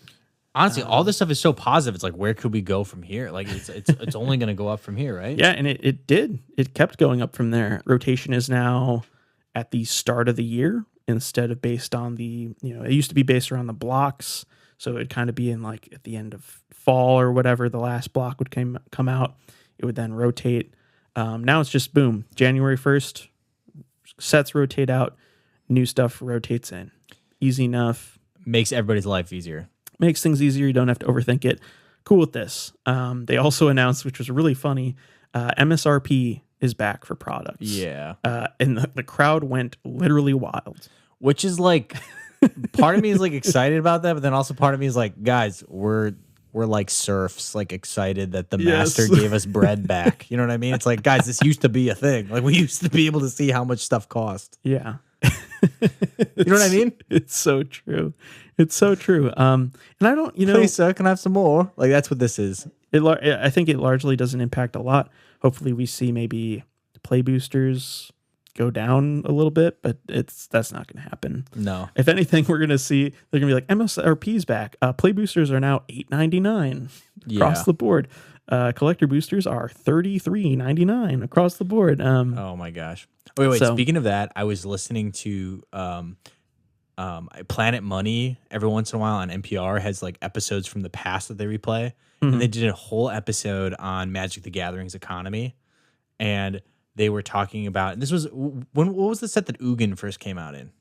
Honestly, all this stuff is so positive. It's like, where could we go from here? Like, it's only going to go up from here, right? Yeah, and it did. It kept going up from there. Rotation is now at the start of the year instead of based on the, it used to be based around the blocks. So it'd kind of be in like at the end of fall or whatever the last block would come out. It would then rotate. Now it's just boom. January 1st, sets rotate out, new stuff rotates in. Easy enough. Makes everybody's life easier. Makes things easier. You don't have to overthink it. Cool with this. They also announced, which was really funny, MSRP is back for products. Yeah. And the crowd went literally wild. Which is like, part of me is like excited about that, but then also part of me is like, guys, we're like serfs, like excited that the master gave us bread back. You know what I mean? It's like, guys, this used to be a thing. Like we used to be able to see how much stuff cost. Yeah. You know what I mean? It's so true. It's so true. And I don't, please, sir, can I have some more? Like that's what this is. I think it largely doesn't impact a lot. Hopefully we see maybe play boosters go down a little bit, but that's not going to happen. No. If anything, we're going to see they're going to be like MSRP's back. Play boosters are now $8.99 across the board. Collector boosters are $33.99 across the board. Oh my gosh. Wait. So, speaking of that, I was listening to Planet Money every once in a while on NPR has like episodes from the past that they replay. Mm-hmm. And they did a whole episode on Magic the Gathering's economy. And they were talking about, and this was, what was the set that Ugin first came out in?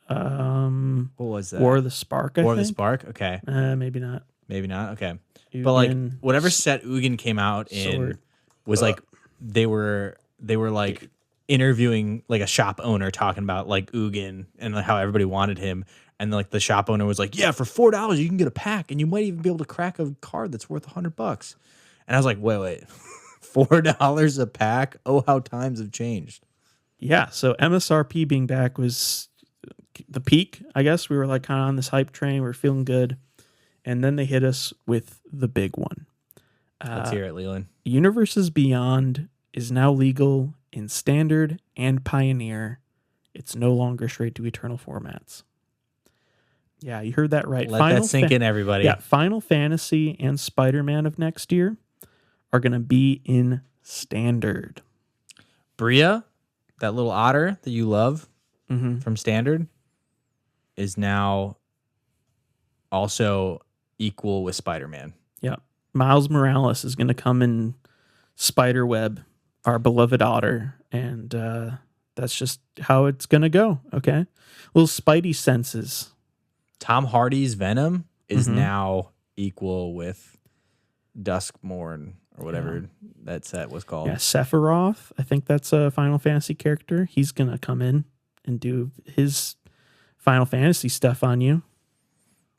What was that? War of the Spark, I War of the think. Spark? Okay. Maybe not. Maybe not. Okay. But like Ugin, whatever set Ugin came out in Sword. was like they were like interviewing like a shop owner talking about like Ugin and like how everybody wanted him. And like the shop owner was like, yeah, for $4 you can get a pack and you might even be able to crack a card that's worth $100. And I was like, wait, $4 a pack? Oh, how times have changed. Yeah, so MSRP being back was the peak, I guess. We were like kind of on this hype train. We were feeling good. And then they hit us with the big one. Let's hear it, Leland. Universes Beyond is now legal in Standard and Pioneer. It's no longer straight to Eternal formats. Yeah, you heard that right. Let that sink in, everybody. Yeah, Final Fantasy and Spider-Man of next year are going to be in Standard. Bria, that little otter that you love from Standard, is now also equal with Spider-Man. Yeah. Miles Morales is going to come in Spiderweb, our beloved otter, and that's just how it's going to go, okay? Little Spidey senses. Tom Hardy's Venom is now equal with Duskmorn or whatever that set was called. Yeah, Sephiroth, I think that's a Final Fantasy character. He's going to come in and do his Final Fantasy stuff on you.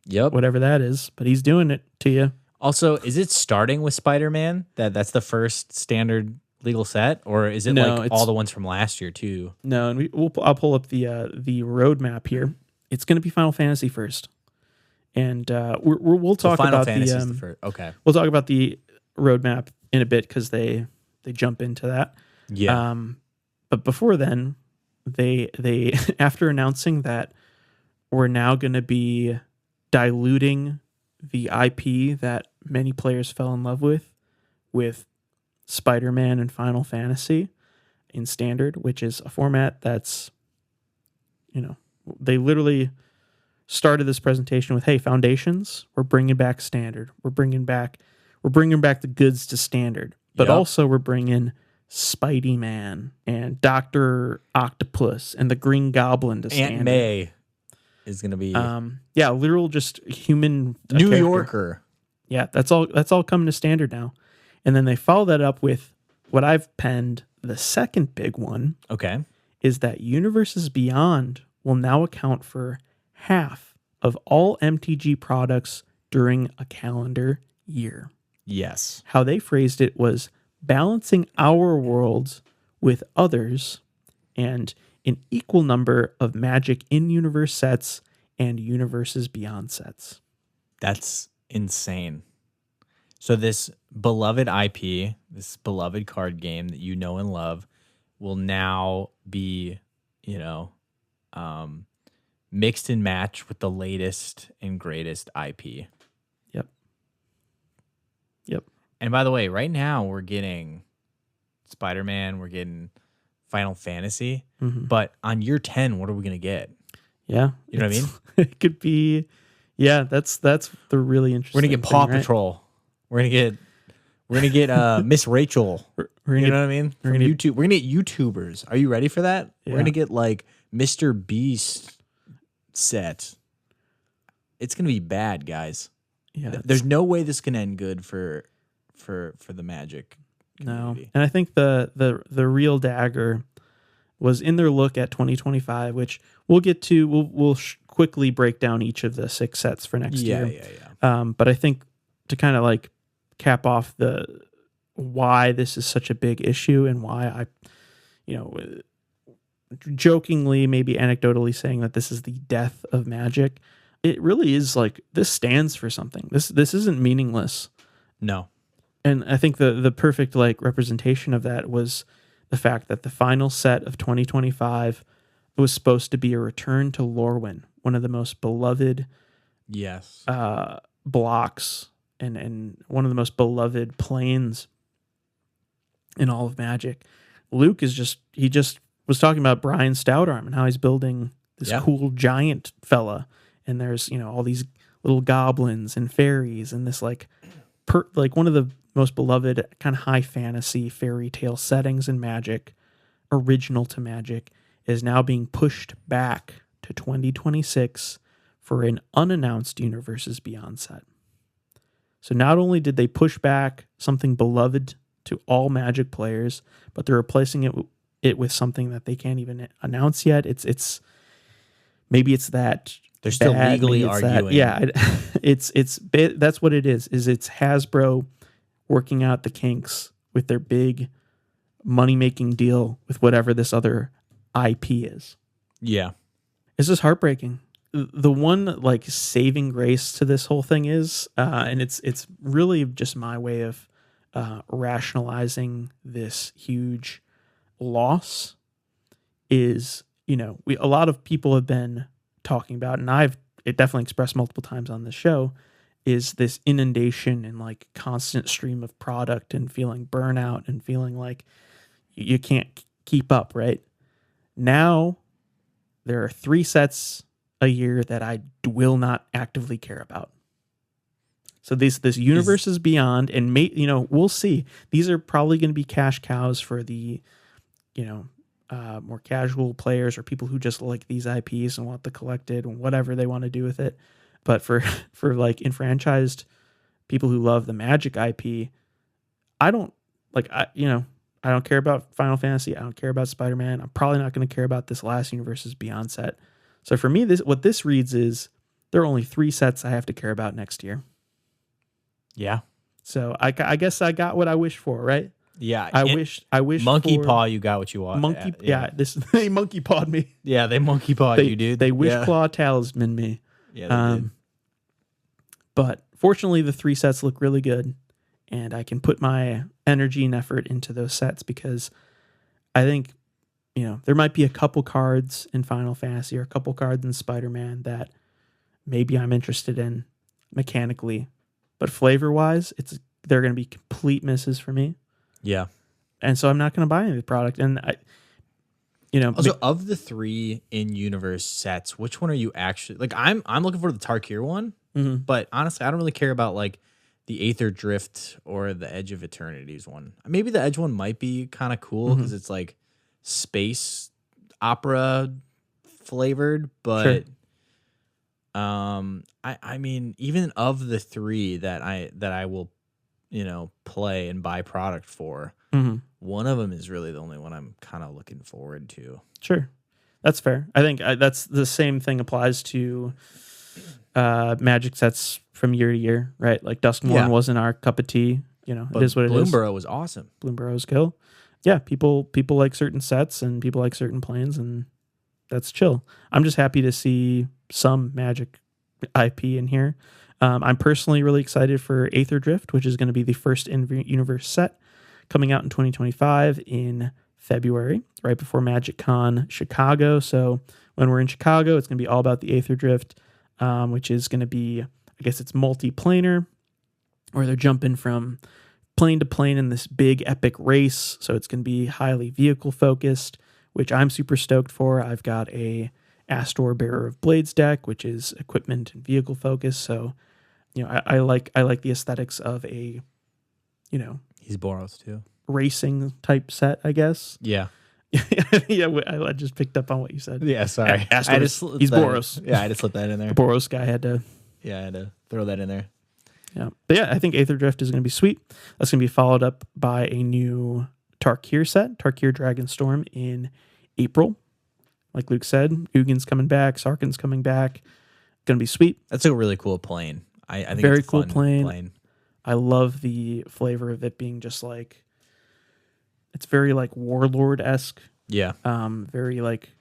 Yep. Whatever that is, but he's doing it to you. Also, is it starting with Spider-Man? That's the first Standard legal set, or is it No, like all the ones from last year too? No, and I'll pull up the roadmap here. It's going to be Final Fantasy first, and we'll talk Final about Fantasy the is the first. Okay, we'll talk about the roadmap in a bit because they jump into that. Yeah. But before then, they after announcing that we're now going to be diluting the IP that many players fell in love with Spider-Man and Final Fantasy in Standard, which is a format that's, they literally started this presentation with, hey, Foundations, we're bringing back Standard. We're bringing back the goods to Standard. But also we're bringing Spidey-Man and Dr. Octopus and the Green Goblin to Standard. Aunt May is going to be literal just human New character. Yorker. Yeah, that's all coming to Standard now. And then they follow that up with what I've penned, the second big one. Okay. Is that Universes Beyond will now account for half of all MTG products during a calendar year. Yes. How they phrased it was balancing our worlds with others and an equal number of Magic in-universe sets and Universes Beyond sets. That's insane. So this beloved IP, this beloved card game that you know and love, will now be, mixed and matched with the latest and greatest IP. Yep. And by the way, right now we're getting Spider-Man, we're getting Final Fantasy, but on year 10, what are we going to get? Yeah. You know what I mean? It could be, that's the really interesting We're going to get Paw Patrol. We're going to get Miss Rachel. You know what I mean? From YouTube. We're going to get YouTubers. Are you ready for that? Yeah. We're going to get like Mr. Beast set. It's going to be bad, guys. Yeah. There's no way this can end good for the Magic community. No. And I think the real dagger was in their look at 2025, which we'll get to. We'll quickly break down each of the 6 sets for next year. Yeah. But I think to kind of like cap off why this is such a big issue and why I, jokingly, maybe anecdotally saying that this is the death of Magic. It really is like this stands for something. This isn't meaningless. No. And I think the perfect like representation of that was the fact that the final set of 2025 was supposed to be a return to Lorwyn, one of the most beloved blocks and one of the most beloved planes in all of Magic. Luke is just was talking about Brian Stoutarm and how he's building this cool giant fella, and there's all these little goblins and fairies and this like one of the most beloved kind of high fantasy fairy tale settings in Magic, original to Magic, is now being pushed back to 2026 for an unannounced Universes Beyond set. So not only did they push back something beloved to all Magic players, but they're replacing it with something that they can't even announce yet. It's maybe it's that They're still bad, legally maybe it's arguing. That's what it is. It's Hasbro working out the kinks with their big money-making deal with whatever this other IP is. Yeah. It's just heartbreaking. The one like saving grace to this whole thing is, and it's really just my way of rationalizing this huge loss, is, you know, a lot of people have been talking about, and it definitely expressed multiple times on this show, is this inundation and like constant stream of product and feeling burnout and feeling like you can't keep up, right? Now there are 3 sets a year that I will not actively care about. So this universe is beyond, and we'll see. These are probably going to be cash cows for the, more casual players or people who just like these IPs and want the collected and whatever they want to do with it. But for like enfranchised people who love the Magic IP, I don't care about Final Fantasy. I don't care about Spider-Man. I'm probably not going to care about this last Universes Beyond set. So for me, what this reads is there are only 3 sets I have to care about next year. Yeah. So I guess I got what I wished for, right? Yeah. I wish Monkey for Paw, you got what you want. They monkey pawed me. Yeah, they monkey pawed you, dude. They wish claw talisman me. Yeah, they did. But fortunately, the 3 sets look really good, and I can put my energy and effort into those sets because I think, there might be a couple cards in Final Fantasy or a couple cards in Spider-Man that maybe I'm interested in mechanically, but flavor-wise, they're going to be complete misses for me. Yeah. And so I'm not going to buy any of the product. And Also, of the 3 in-universe sets, which one are you actually like? I'm looking for the Tarkir one, but honestly, I don't really care about like the Aether Drift or the Edge of Eternities one. Maybe the Edge one might be kind of cool because it's like space opera flavored, but I mean, even of the 3 that I will play and buy product for, one of them is really the only one I'm kind of looking forward to. Sure, that's fair. I think that's the same thing applies to Magic sets from year to year, right? Like Duskmourn wasn't our cup of tea. But it is what it is. Bloomburrow was awesome. Bloomburrow's cool. Yeah, people like certain sets and people like certain planes, and that's chill. I'm just happy to see some Magic IP in here. I'm personally really excited for Aether Drift, which is going to be the first in-universe set coming out in 2025 in February, right before Magic Con Chicago. So when we're in Chicago, it's going to be all about the Aether Drift, which is going to be, I guess it's multi-planar, where they're jumping from plane to plane in this big epic race. So it's going to be highly vehicle focused, which I'm super stoked for. I've got a Astor Bearer of Blades deck, which is equipment and vehicle focused. So, I like the aesthetics of a, he's Boros too, racing type set, I guess. Yeah. Yeah, I just picked up on what you said. Yeah, sorry. Astor, he's Boros. Yeah, I just slipped that in there. The Boros guy had to throw that in there. Yeah. But yeah, I think Aether Drift is going to be sweet. That's going to be followed up by a new Tarkir set, Tarkir Dragonstorm, in April. Like Luke said, Ugin's coming back, Sarkhan's coming back. Going to be sweet. That's a really cool plane. I think very it's a cool fun plane. I love the flavor of it being just like, it's very like Warlord-esque. Yeah. Very like,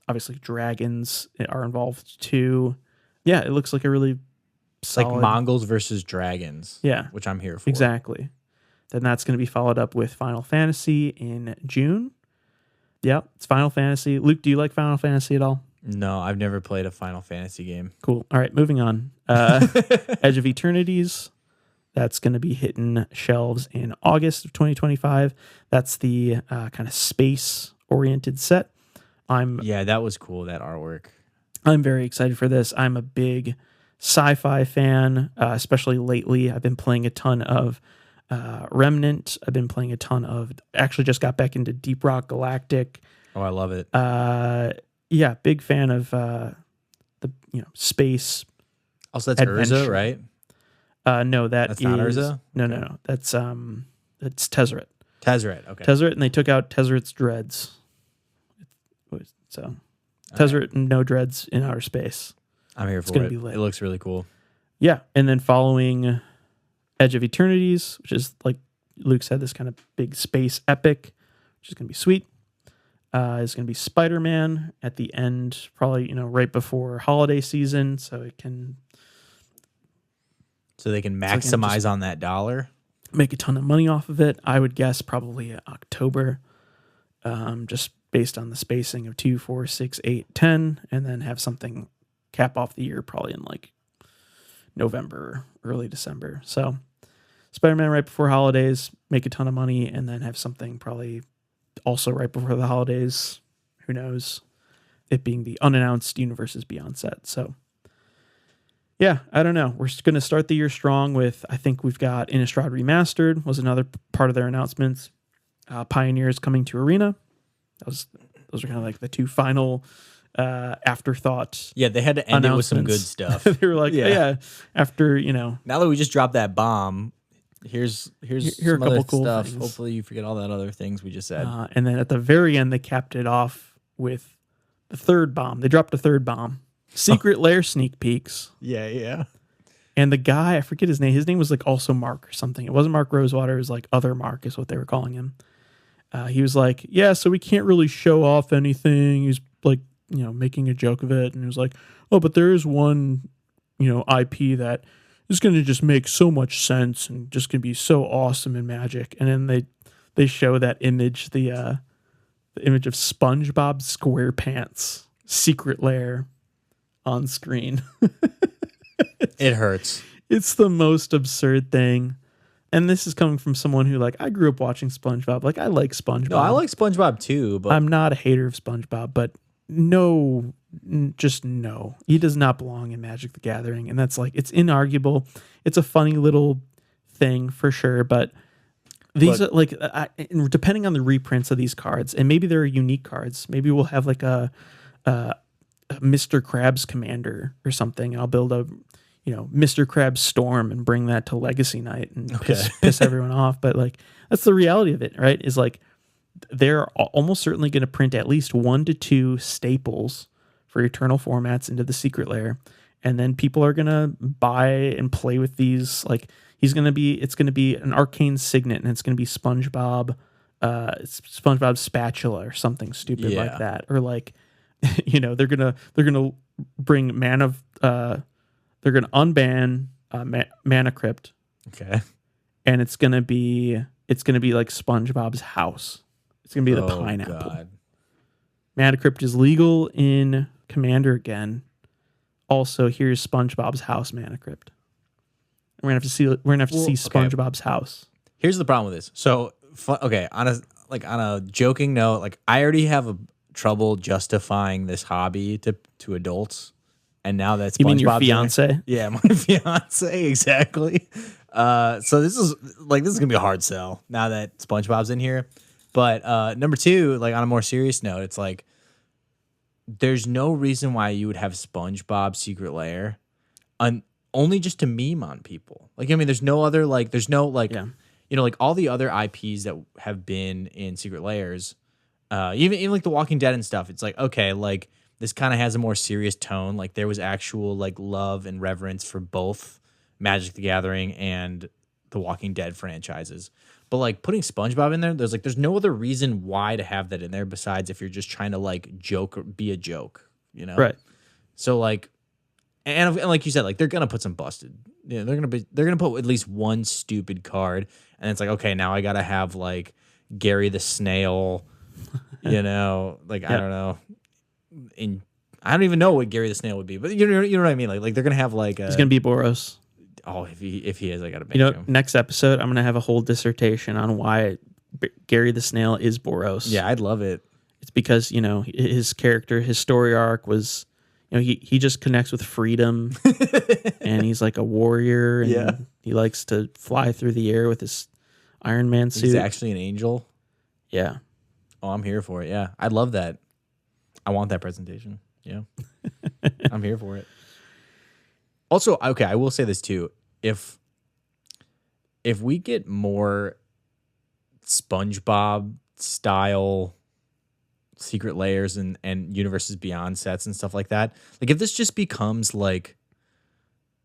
obviously dragons are involved too. Yeah, it looks like a really solid, like Mongols versus dragons. Yeah. Which I'm here for. Exactly. Then that's going to be followed up with Final Fantasy in June. Yeah, it's Final Fantasy. Luke, do you like Final Fantasy at all? No, I've never played a Final Fantasy game. Cool. All right, moving on. Edge of Eternities. That's going to be hitting shelves in August of 2025. That's the kind of space-oriented set. Yeah, that was cool, that artwork. I'm very excited for this. I'm a big sci-fi fan, especially lately. I've been playing a ton of Remnant. I've been playing a ton of, actually just got back into Deep Rock Galactic. Oh, I love it. Yeah, big fan of the space. Also, that's Adventure. Urza, right? No, That's not is Urza? no. That's Tezzeret. Tezzeret. Okay. Tezzeret, and they took out Tezzeret's dreads. So Tezzeret and no dreads in outer space. I'm here for gonna it. be lit. It looks really cool. Yeah, and then following Edge of Eternities, which is like Luke said, this kind of big space epic, which is gonna be sweet. Is gonna be Spider-Man at the end, probably right before holiday season, so it can they can maximize on that dollar. make a ton of money off of it. I would guess probably October, just based on the spacing of 2, 4, 6, 8, 10, and then have something cap off the year probably in like November, early December. So Spider-Man right before holidays, make a ton of money, and then have something probably also right before the holidays. Who knows? It being the unannounced Universes Beyond set. So yeah, I don't know. We're going to start the year strong with, I think we've got Innistrad Remastered was another part of their announcements. Pioneers coming to Arena. Those are kind of like the two final afterthought. Yeah, they had to end it with some good stuff. They were like, yeah, after, Now that we just dropped that bomb, here's Here some a couple other cool stuff. things. Hopefully you forget all that other things we just said. And then at the very end, they capped it off with the third bomb. They dropped a third bomb. Secret Lair sneak peeks. Yeah. And the guy, I forget his name was like also Mark or something. It wasn't Mark Rosewater. It was like other Mark is what they were calling him. He was like, yeah, so we can't really show off anything. He's like, making a joke of it. And he was like, oh, but there is one, IP that is going to just make so much sense and just going to be so awesome in Magic. And then they show that image, the image of SpongeBob SquarePants Secret Lair on screen. It hurts. It's the most absurd thing. And this is coming from someone who, like, I grew up watching SpongeBob. Like, I like SpongeBob. No, I like SpongeBob too, but I'm not a hater of SpongeBob, but no. He does not belong in Magic the Gathering. And that's like, it's inarguable. It's a funny little thing for sure, but these are like, depending on the reprints of these cards, and maybe they're unique cards. Maybe we'll have like a Mr. Krabs Commander or something. I'll build a Mr. Krabs Storm and bring that to Legacy Night and piss everyone off. But like, that's the reality of it, right? Is like, they're almost certainly going to print at least 1 to 2 staples for Eternal formats into the Secret Lair. And then people are going to buy and play with these. Like, it's going to be an Arcane Signet, and it's going to be SpongeBob Spatula or something stupid like that. Or like, they're gonna bring they're gonna unban Mana Crypt. Okay. And it's gonna be like SpongeBob's house. It's gonna be the pineapple. God. Mana Crypt is legal in Commander again. Also, here's SpongeBob's house Mana Crypt. We're gonna have to see SpongeBob's house. Here's the problem with this. So, on a joking note, like, I already have a trouble justifying this hobby to adults, and now that SpongeBob's you mean your fiance? Yeah, my fiance, exactly. So this is gonna be a hard sell now that SpongeBob's in here. But number two, like, on a more serious note, it's like there's no reason why you would have SpongeBob Secret Lair only just to meme on people. Like, I mean, there's no like all the other IPs that have been in Secret Lairs, even like The Walking Dead and stuff. It's like, okay, like, this kind of has a more serious tone. Like, there was actual like love and reverence for both Magic the Gathering and the Walking Dead franchises. But like, putting SpongeBob in there, there's no other reason why to have that in there besides if you're just trying to like joke or be a joke, Right. So like, and like you said, like, they're gonna put some busted. They're gonna put at least one stupid card, and it's like, okay, now I gotta have like Gary the Snail, like, I don't know. I don't even know what Gary the Snail would be, but you know what I mean. Like they're gonna have like he's gonna be Boros. Oh, if he is, I gotta make him. Next episode, I'm gonna have a whole dissertation on why Gary the Snail is Boros. Yeah, I'd love it. It's because his character, his story arc was, he just connects with freedom, and he's like a warrior, and he likes to fly through the air with his Iron Man suit. He's actually an angel. Yeah. Oh, I'm here for it. Yeah, I'd love that. I want that presentation. Yeah. I'm here for it. Also, okay, I will say this too. If we get more SpongeBob style Secret Layers and Universes Beyond sets and stuff like that, like if this just becomes like,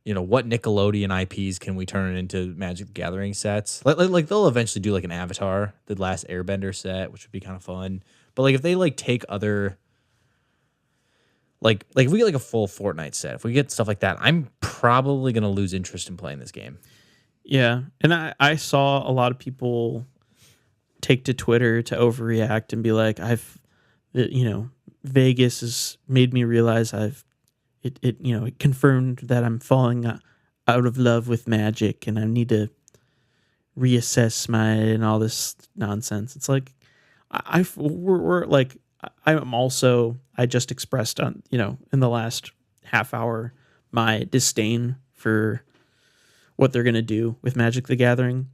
what Nickelodeon IPs can we turn it into Magic the Gathering sets? Like they'll eventually do like an Avatar, the last Airbender set, which would be kind of fun. But like if they like take other like if we get like a full Fortnite set, if we get stuff like that, I'm probably gonna lose interest in playing this game. Yeah, and I saw a lot of people take to Twitter to overreact and be like, Vegas has made me realize it confirmed that I'm falling out of love with Magic and I need to reassess and all this nonsense. It's like I just expressed on in the last half hour my disdain for what they're gonna do with Magic the Gathering,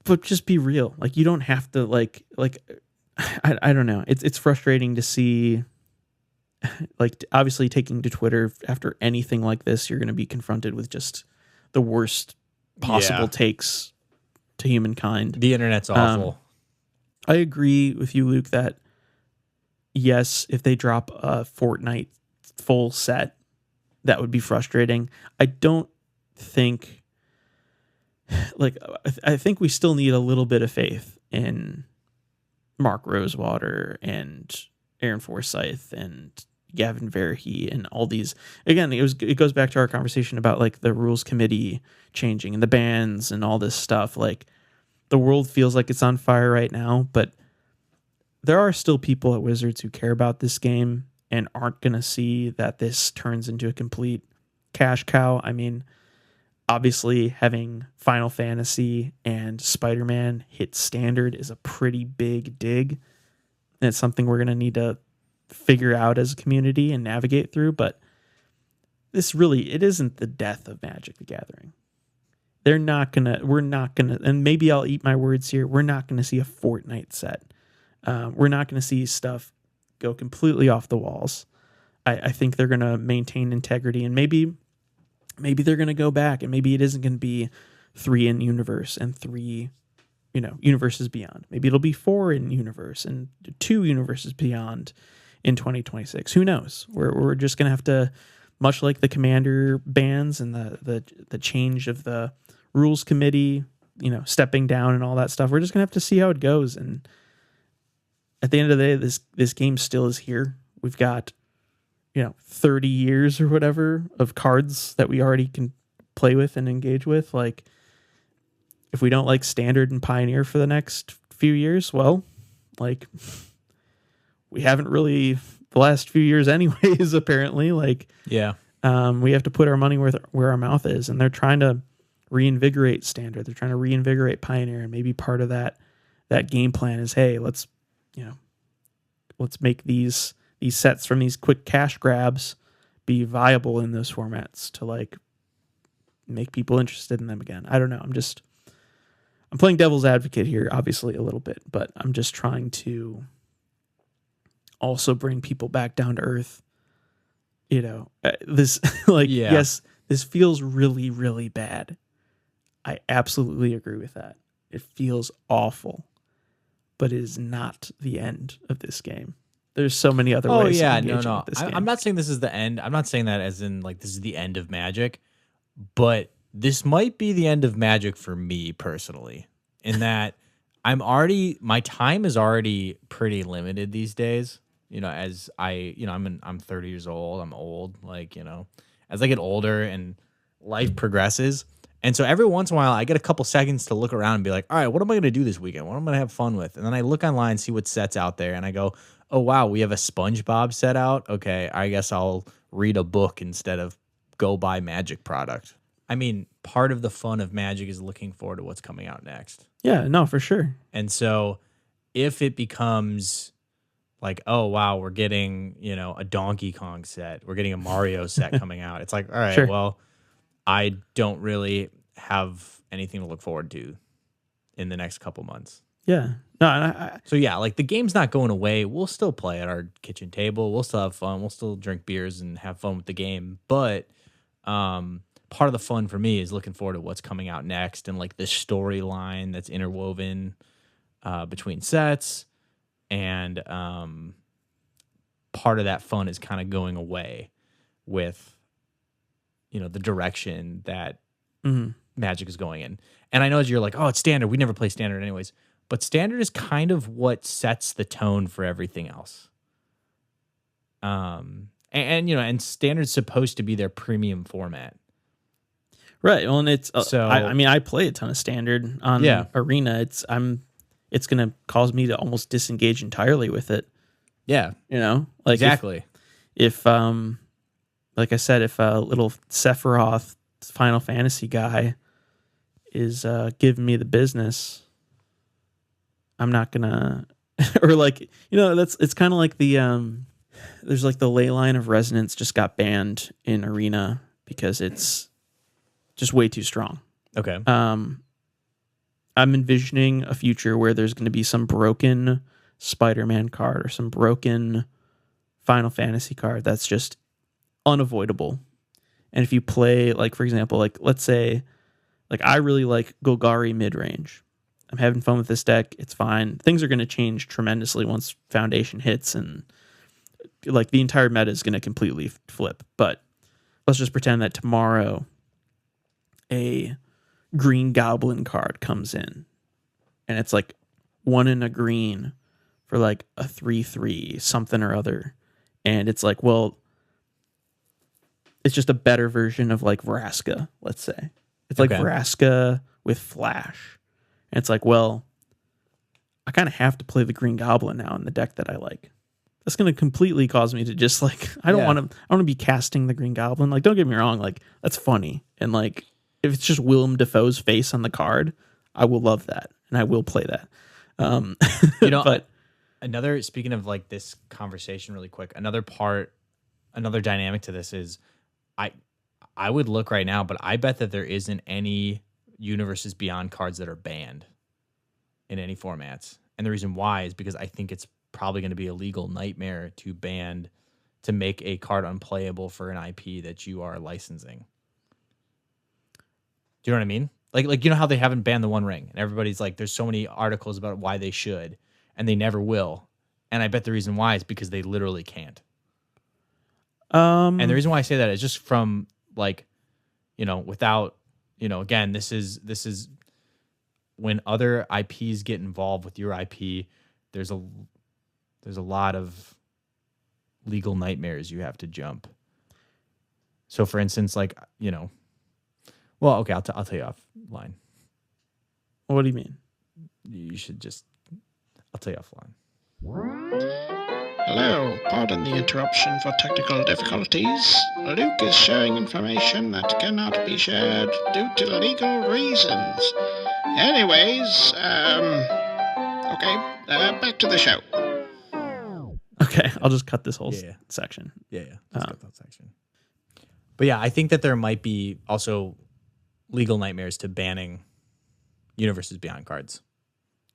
but just be real. Like you don't have to I don't know. It's frustrating to see. Like obviously taking to Twitter after anything like this, you're going to be confronted with just the worst possible takes to humankind. The internet's awful. I agree with you, Luke, that yes, if they drop a Fortnite full set, that would be frustrating. I don't think I think we still need a little bit of faith in Mark Rosewater and Aaron Forsyth and Gavin Verhey and all these. Again, it goes back to our conversation about like the rules committee changing and the bans and all this stuff. Like the world feels like it's on fire right now, but there are still people at Wizards who care about this game and aren't going to see that this turns into a complete cash cow. I mean, obviously having Final Fantasy and Spider-Man hit standard is a pretty big dig. And it's something we're going to need to figure out as a community and navigate through, but it isn't the death of Magic the Gathering. We're not gonna, and maybe I'll eat my words here, we're not gonna see a Fortnite set. We're not gonna see stuff go completely off the walls. I think they're gonna maintain integrity, and maybe they're gonna go back, and maybe it isn't gonna be 3 in universe and 3 universes beyond. Maybe it'll be 4 in universe and 2 universes beyond in 2026. Who knows? We're just gonna have to, much like the Commander bans and the change of the rules committee, stepping down and all that stuff. We're just gonna have to see how it goes. And at the end of the day, this game still is here. We've got 30 years or whatever of cards that we already can play with and engage with. Like, if we don't like Standard and Pioneer for the next few years, well, like, we haven't really the last few years anyways, apparently. Like, yeah, we have to put our money where our mouth is, and they're trying to reinvigorate Standard. They're trying to reinvigorate Pioneer, and maybe part of that game plan is, hey, let's make these sets from these quick cash grabs be viable in those formats to like make people interested in them again. I don't know. I'm playing devil's advocate here, obviously a little bit, but I'm just trying to also bring people back down to earth. This yes, this feels really, really bad. I absolutely agree with that. It feels awful, but it is not the end of this game. There's so many other ways. I'm not saying this is the end. I'm not saying that as in like this is the end of Magic, but this might be the end of Magic for me personally, in that my time is already pretty limited these days. I'm 30 years old. I'm old. As I get older and life progresses. And so every once in a while, I get a couple seconds to look around and be like, all right, what am I going to do this weekend? What am I going to have fun with? And then I look online, see what sets out there, and I go, oh, wow, we have a SpongeBob set out. Okay, I guess I'll read a book instead of go buy Magic product. I mean, part of the fun of Magic is looking forward to what's coming out next. Yeah, no, for sure. And so if it becomes like, oh, wow, we're getting, a Donkey Kong set, we're getting a Mario set coming out, it's like, all right, well, I don't really have anything to look forward to in the next couple months. Yeah. No, and So yeah, like the game's not going away. We'll still play at our kitchen table. We'll still have fun. We'll still drink beers and have fun with the game. But part of the fun for me is looking forward to what's coming out next and like this storyline that's interwoven between sets. And part of that fun is kind of going away with, the direction that Magic is going in. And I know you're like, oh, it's standard. We never play standard anyways. But standard is kind of what sets the tone for everything else. And standard's supposed to be their premium format. Right. Well, and it's So I play a ton of standard on Arena. It's gonna cause me to almost disengage entirely with it. Yeah. Like exactly. If like I said, if a little Sephiroth Final Fantasy guy is giving me the business, I'm not gonna or like it's kind of like the there's like the Ley Line of Resonance just got banned in Arena because it's just way too strong. Okay. I'm envisioning a future where there's going to be some broken Spider-Man card or some broken Final Fantasy card that's just unavoidable. And if you play, like, for example, like, let's say, like, I really like Golgari mid-range. I'm having fun with this deck. It's fine. Things are going to change tremendously once Foundation hits, and, like, the entire meta is going to completely flip. But let's just pretend that tomorrow a Green Goblin card comes in, and it's, like, 1 in a green for, like, a 3/3, something or other. And it's like, well, it's just a better version of, like, Vraska, let's say. It's like Vraska with Flash. And it's like, well, I kind of have to play the Green Goblin now in the deck that I like. That's going to completely cause me to just, like, I want to be casting the Green Goblin. Like, don't get me wrong, like, that's funny. And, like, if it's just Willem Dafoe's face on the card, I will love that. And I will play that. But speaking of, like, this conversation really quick, another dynamic to this is I would look right now, but I bet that there isn't any Universes Beyond cards that are banned in any formats. And the reason why is because I think it's probably going to be a legal nightmare to make a card unplayable for an IP that you are licensing. Do you know what I mean? Like how they haven't banned the One Ring, and everybody's like, there's so many articles about why they should, and they never will. And I bet the reason why is because they literally can't. And the reason why I say that is just from, like, without, again, this is when other IPs get involved with your IP, there's a lot of legal nightmares you have to jump. So for instance, like, well, okay, I'll tell you offline. What do you mean? You should just, I'll tell you offline. Hello, pardon the interruption for technical difficulties. Luke is sharing information that cannot be shared due to legal reasons. Anyways, back to the show. Okay, I'll just cut this whole section. Yeah, just cut that section. But yeah, I think that there might be also legal nightmares to banning Universes Beyond cards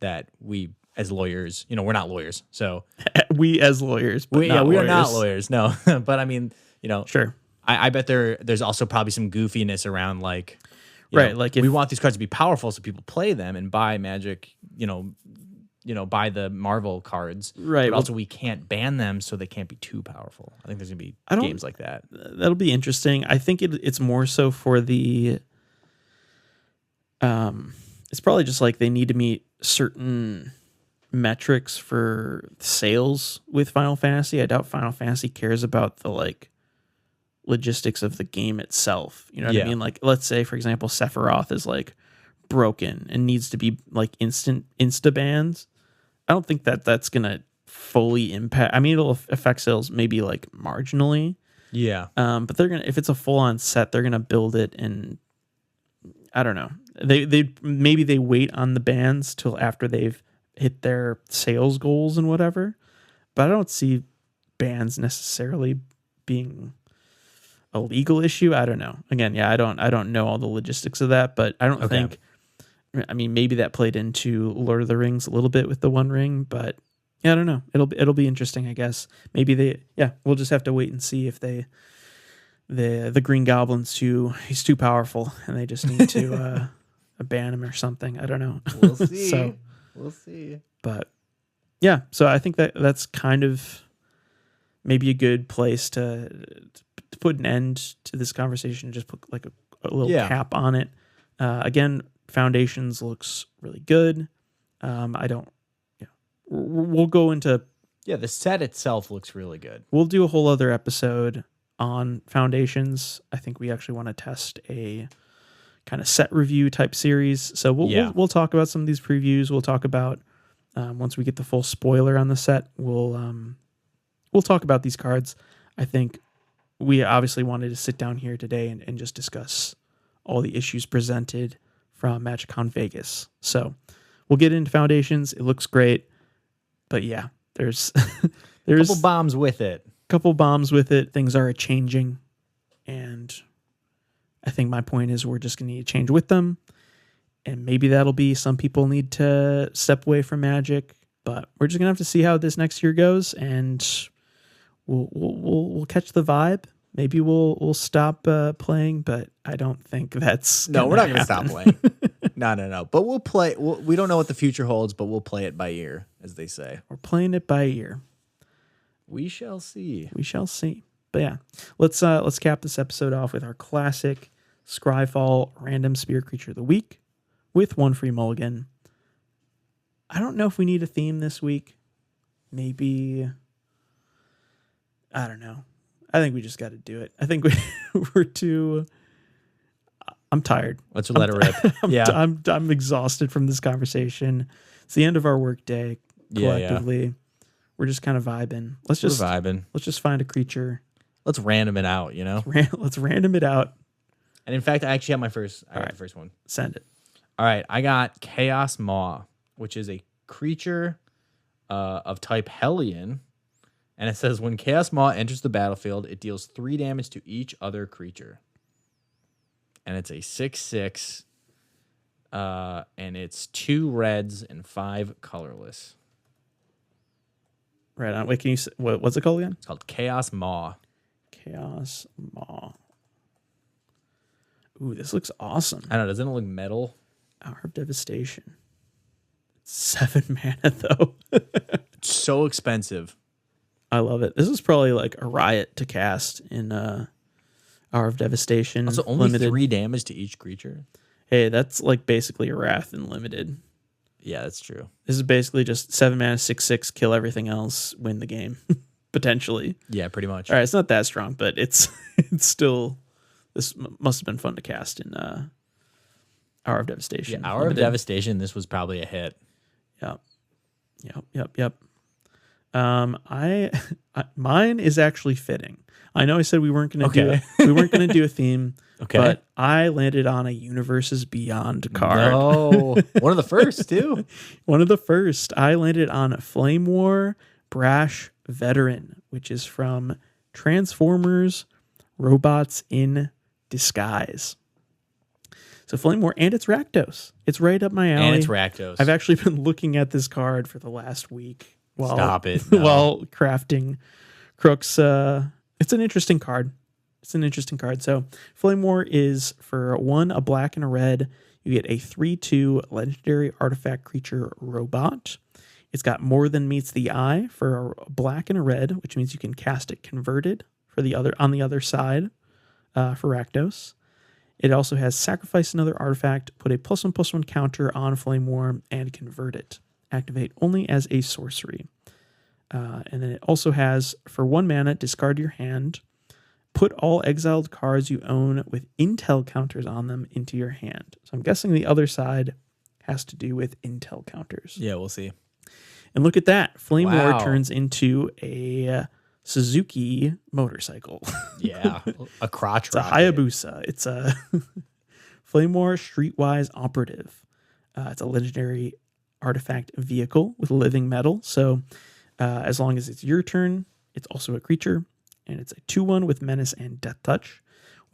that we, as lawyers, we're not lawyers, so we as lawyers, but we are not lawyers, no. But I mean, sure. I bet there's also probably some goofiness around, like, like, if we want these cards to be powerful so people play them and buy Magic, buy the Marvel cards, right? But also we can't ban them so they can't be too powerful. I think there's gonna be games like that. That'll be interesting. I think it's more so for the. It's probably just like they need to meet certain metrics for sales with Final Fantasy. I doubt Final Fantasy cares about the, like, logistics of the game itself. You know what I mean? Like, let's say, for example, Sephiroth is, like, broken and needs to be, like, insta bans. I don't think that's gonna fully impact. I mean, it'll affect sales maybe, like, marginally. Yeah. But they're gonna, if it's a full on set, they're gonna build it, and I don't know. They maybe they wait on the bans till after they've hit their sales goals and whatever. But I don't see bans necessarily being a legal issue. I don't know. Again, I don't know all the logistics of that, but I don't think I mean, maybe that played into Lord of the Rings a little bit with the One Ring, but yeah, I don't know. It'll be interesting, I guess. Maybe we'll just have to wait and see if the Green Goblin's he's too powerful and they just need to ban him or something. I don't know. We'll see. So, we'll see. but yeah, so I think that's kind of maybe a good place to put an end to this conversation. Just put like a little cap on it. Again, Foundations looks really good. We'll go into the set itself looks really good. We'll do a whole other episode on Foundations. I think we actually want to test a kind of set review type series. So we'll talk about some of these previews. We'll talk about once we get the full spoiler on the set. We'll talk about these cards. I think we obviously wanted to sit down here today and just discuss all the issues presented from MagicCon Vegas. So we'll get into Foundations. It looks great, but yeah, there's a couple bombs with it. Things are changing, and I think my point is we're just going to need to change with them, and maybe that'll be some people need to step away from Magic, but we're just going to have to see how this next year goes, and we'll catch the vibe. Maybe we'll stop playing, but I don't think that's no. We're not going to stop playing. No. But we'll play. We don't know what the future holds, but we'll play it by ear, as they say. We're playing it by ear. We shall see. We shall see. But yeah, let's cap this episode off with our classic Scryfall random spirit creature of the week with one free mulligan. I don't know if we need a theme this week. Maybe. I don't know. I think we just got to do it. I think we're too. I'm tired. Let's let it rip. I'm exhausted from this conversation. It's the end of our work day collectively. Yeah. We're just kind of vibing. Let's just find a creature. Let's random it out, Let's random it out. And in fact, I actually have the first one. Send it. All right. I got Chaos Maw, which is a creature of type Hellion. And it says, when Chaos Maw enters the battlefield, it deals 3 damage to each other creature. And it's a 6/6. And it's 2 reds and 5 colorless. Right on. Wait, can you what's it called again? It's called Chaos Maw. Chaos Maw. Ooh, this looks awesome. I don't know. Doesn't it look metal? Hour of Devastation. 7 mana, though. It's so expensive. I love it. This is probably like a riot to cast in Hour of Devastation. Also, only limited. 3 damage to each creature. Hey, that's like basically a Wrath in limited. Yeah, that's true. This is basically just 7 mana, 6/6, kill everything else, win the game, potentially. Yeah, pretty much. All right, it's not that strong, but it's still. This must have been fun to cast in Hour of Devastation. Yeah, Hour of Devastation. This was probably a hit. Yep. Mine is actually fitting. I know I said we weren't going to do a theme. Okay. But I landed on a Universes Beyond card. No. One of the first, too. One of the first. I landed on Flame War Brash Veteran, which is from Transformers Robots in Disguise. So Flame War, and it's Rakdos. It's right up my alley. And it's Rakdos. I've actually been looking at this card for the last week Stop it. No. while crafting Crooks. It's an interesting card. So Flame War is for 1, a black and a red. You get a 3/2 legendary artifact creature robot. It's got more than meets the eye for a black and a red, which means you can cast it converted on the other side for Rakdos. It also has sacrifice another artifact, put a +1/+1 counter on Flame War, and convert it. Activate only as a sorcery. And then it also has, for 1 mana, discard your hand. Put all exiled cards you own with intel counters on them into your hand. So I'm guessing the other side has to do with intel counters. Yeah, we'll see. And look at that. Flame War turns into a Suzuki motorcycle. Yeah, a crotch rocket. It's a Hayabusa. It's a Flame War Streetwise Operative. It's a legendary artifact vehicle with living metal. So as long as it's your turn, it's also a creature. And it's a 2/1 with Menace and Death Touch.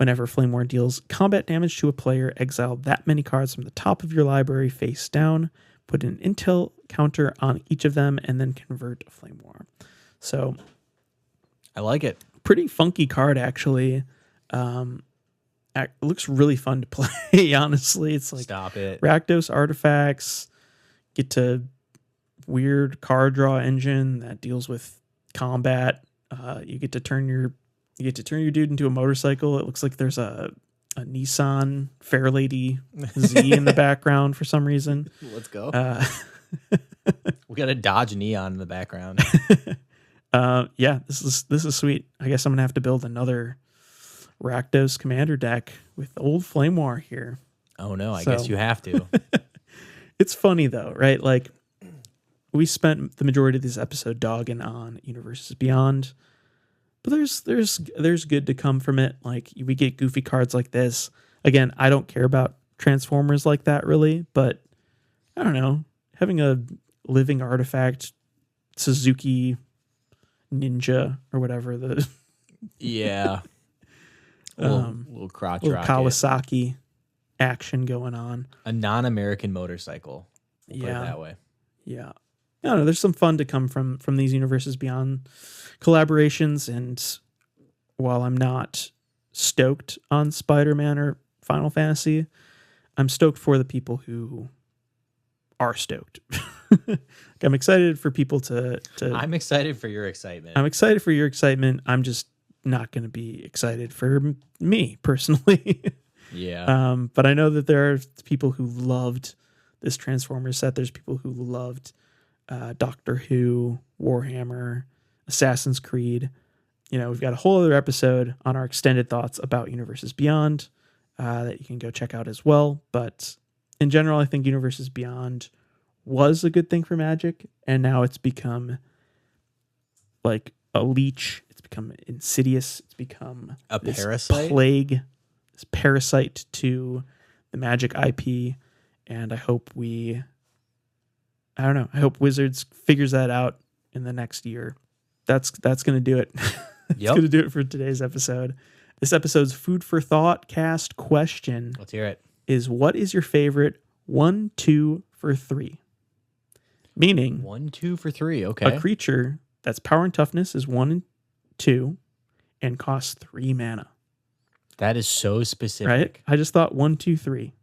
Whenever Flame War deals combat damage to a player, exile that many cards from the top of your library face down, put an intel counter on each of them, and then convert a Flame War. So I like it. pretty funky card, actually. It looks really fun to play, honestly. It's like Stop it. Rakdos artifacts, get to weird card draw engine that deals with combat. You get to turn your dude into a motorcycle. It looks like there's a Nissan Fairlady Z in the background for some reason. Let's go. We got a Dodge Neon in the background. Yeah, this is sweet. I guess I'm gonna have to build another Rakdos Commander deck with old Flame War here. Oh no, I guess you have to. It's funny though, right? Like, we spent the majority of this episode dogging on Universes Beyond, but there's good to come from it. Like, we get goofy cards like this. Again, I don't care about Transformers like that really, but I don't know, having a living artifact Suzuki Ninja or whatever the Yeah. Little crotch little rocket. Kawasaki action going on. A non-American motorcycle. We'll put it Yeah. that way. Yeah. I don't know. There's some fun to come from these Universes Beyond collaborations. And while I'm not stoked on Spider-Man or Final Fantasy, I'm stoked for the people who are stoked. I'm excited for people to. I'm excited for your excitement. I'm excited for your excitement. I'm just not going to be excited for me personally. Yeah. But I know that there are people who loved this Transformers set. There's people who loved Doctor Who, Warhammer, Assassin's Creed. You know, we've got a whole other episode on our extended thoughts about Universes Beyond that you can go check out as well. But in general, I think Universes Beyond was a good thing for Magic, and now it's become like a leech. It's become insidious. It's become A this parasite? plague, this parasite to the Magic IP. And I hope I hope Wizards figures that out in the next year. That's going to do it. That's Yep. going to do it for today's episode. This episode's Food for Thought cast question Let's hear it. is, what is your favorite 1, 2 for 3? Meaning 1, 2 for 3. Okay. a creature that's power and toughness is 1 and 2 and costs 3 mana. That is so specific. Right? I just thought 1, 2, 3.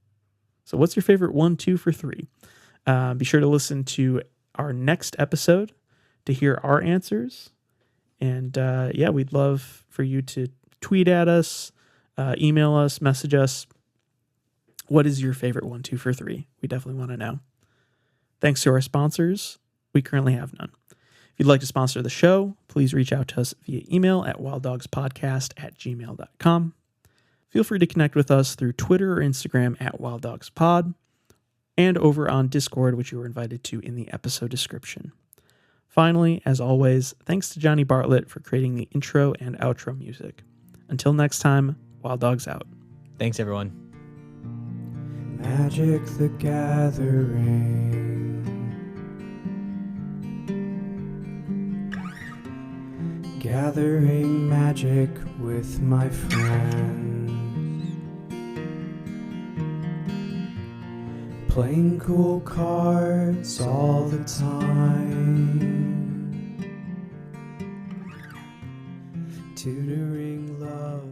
So what's your favorite 1, 2 for 3? Be sure to listen to our next episode to hear our answers. And yeah, we'd love for you to tweet at us, email us, message us. What is your favorite 1, 2 for 3? We definitely want to know. Thanks to our sponsors. We currently have none. If you'd like to sponsor the show, please reach out to us via email at wilddogspodcast@gmail.com. Feel free to connect with us through Twitter or Instagram at wilddogspod, and over on Discord, which you were invited to in the episode description. Finally, as always, thanks to Johnny Bartlett for creating the intro and outro music. Until next time, Wild Dogs out. Thanks, everyone. Magic the Gathering. Gathering magic with my friends. Playing cool cards all the time. Tutoring love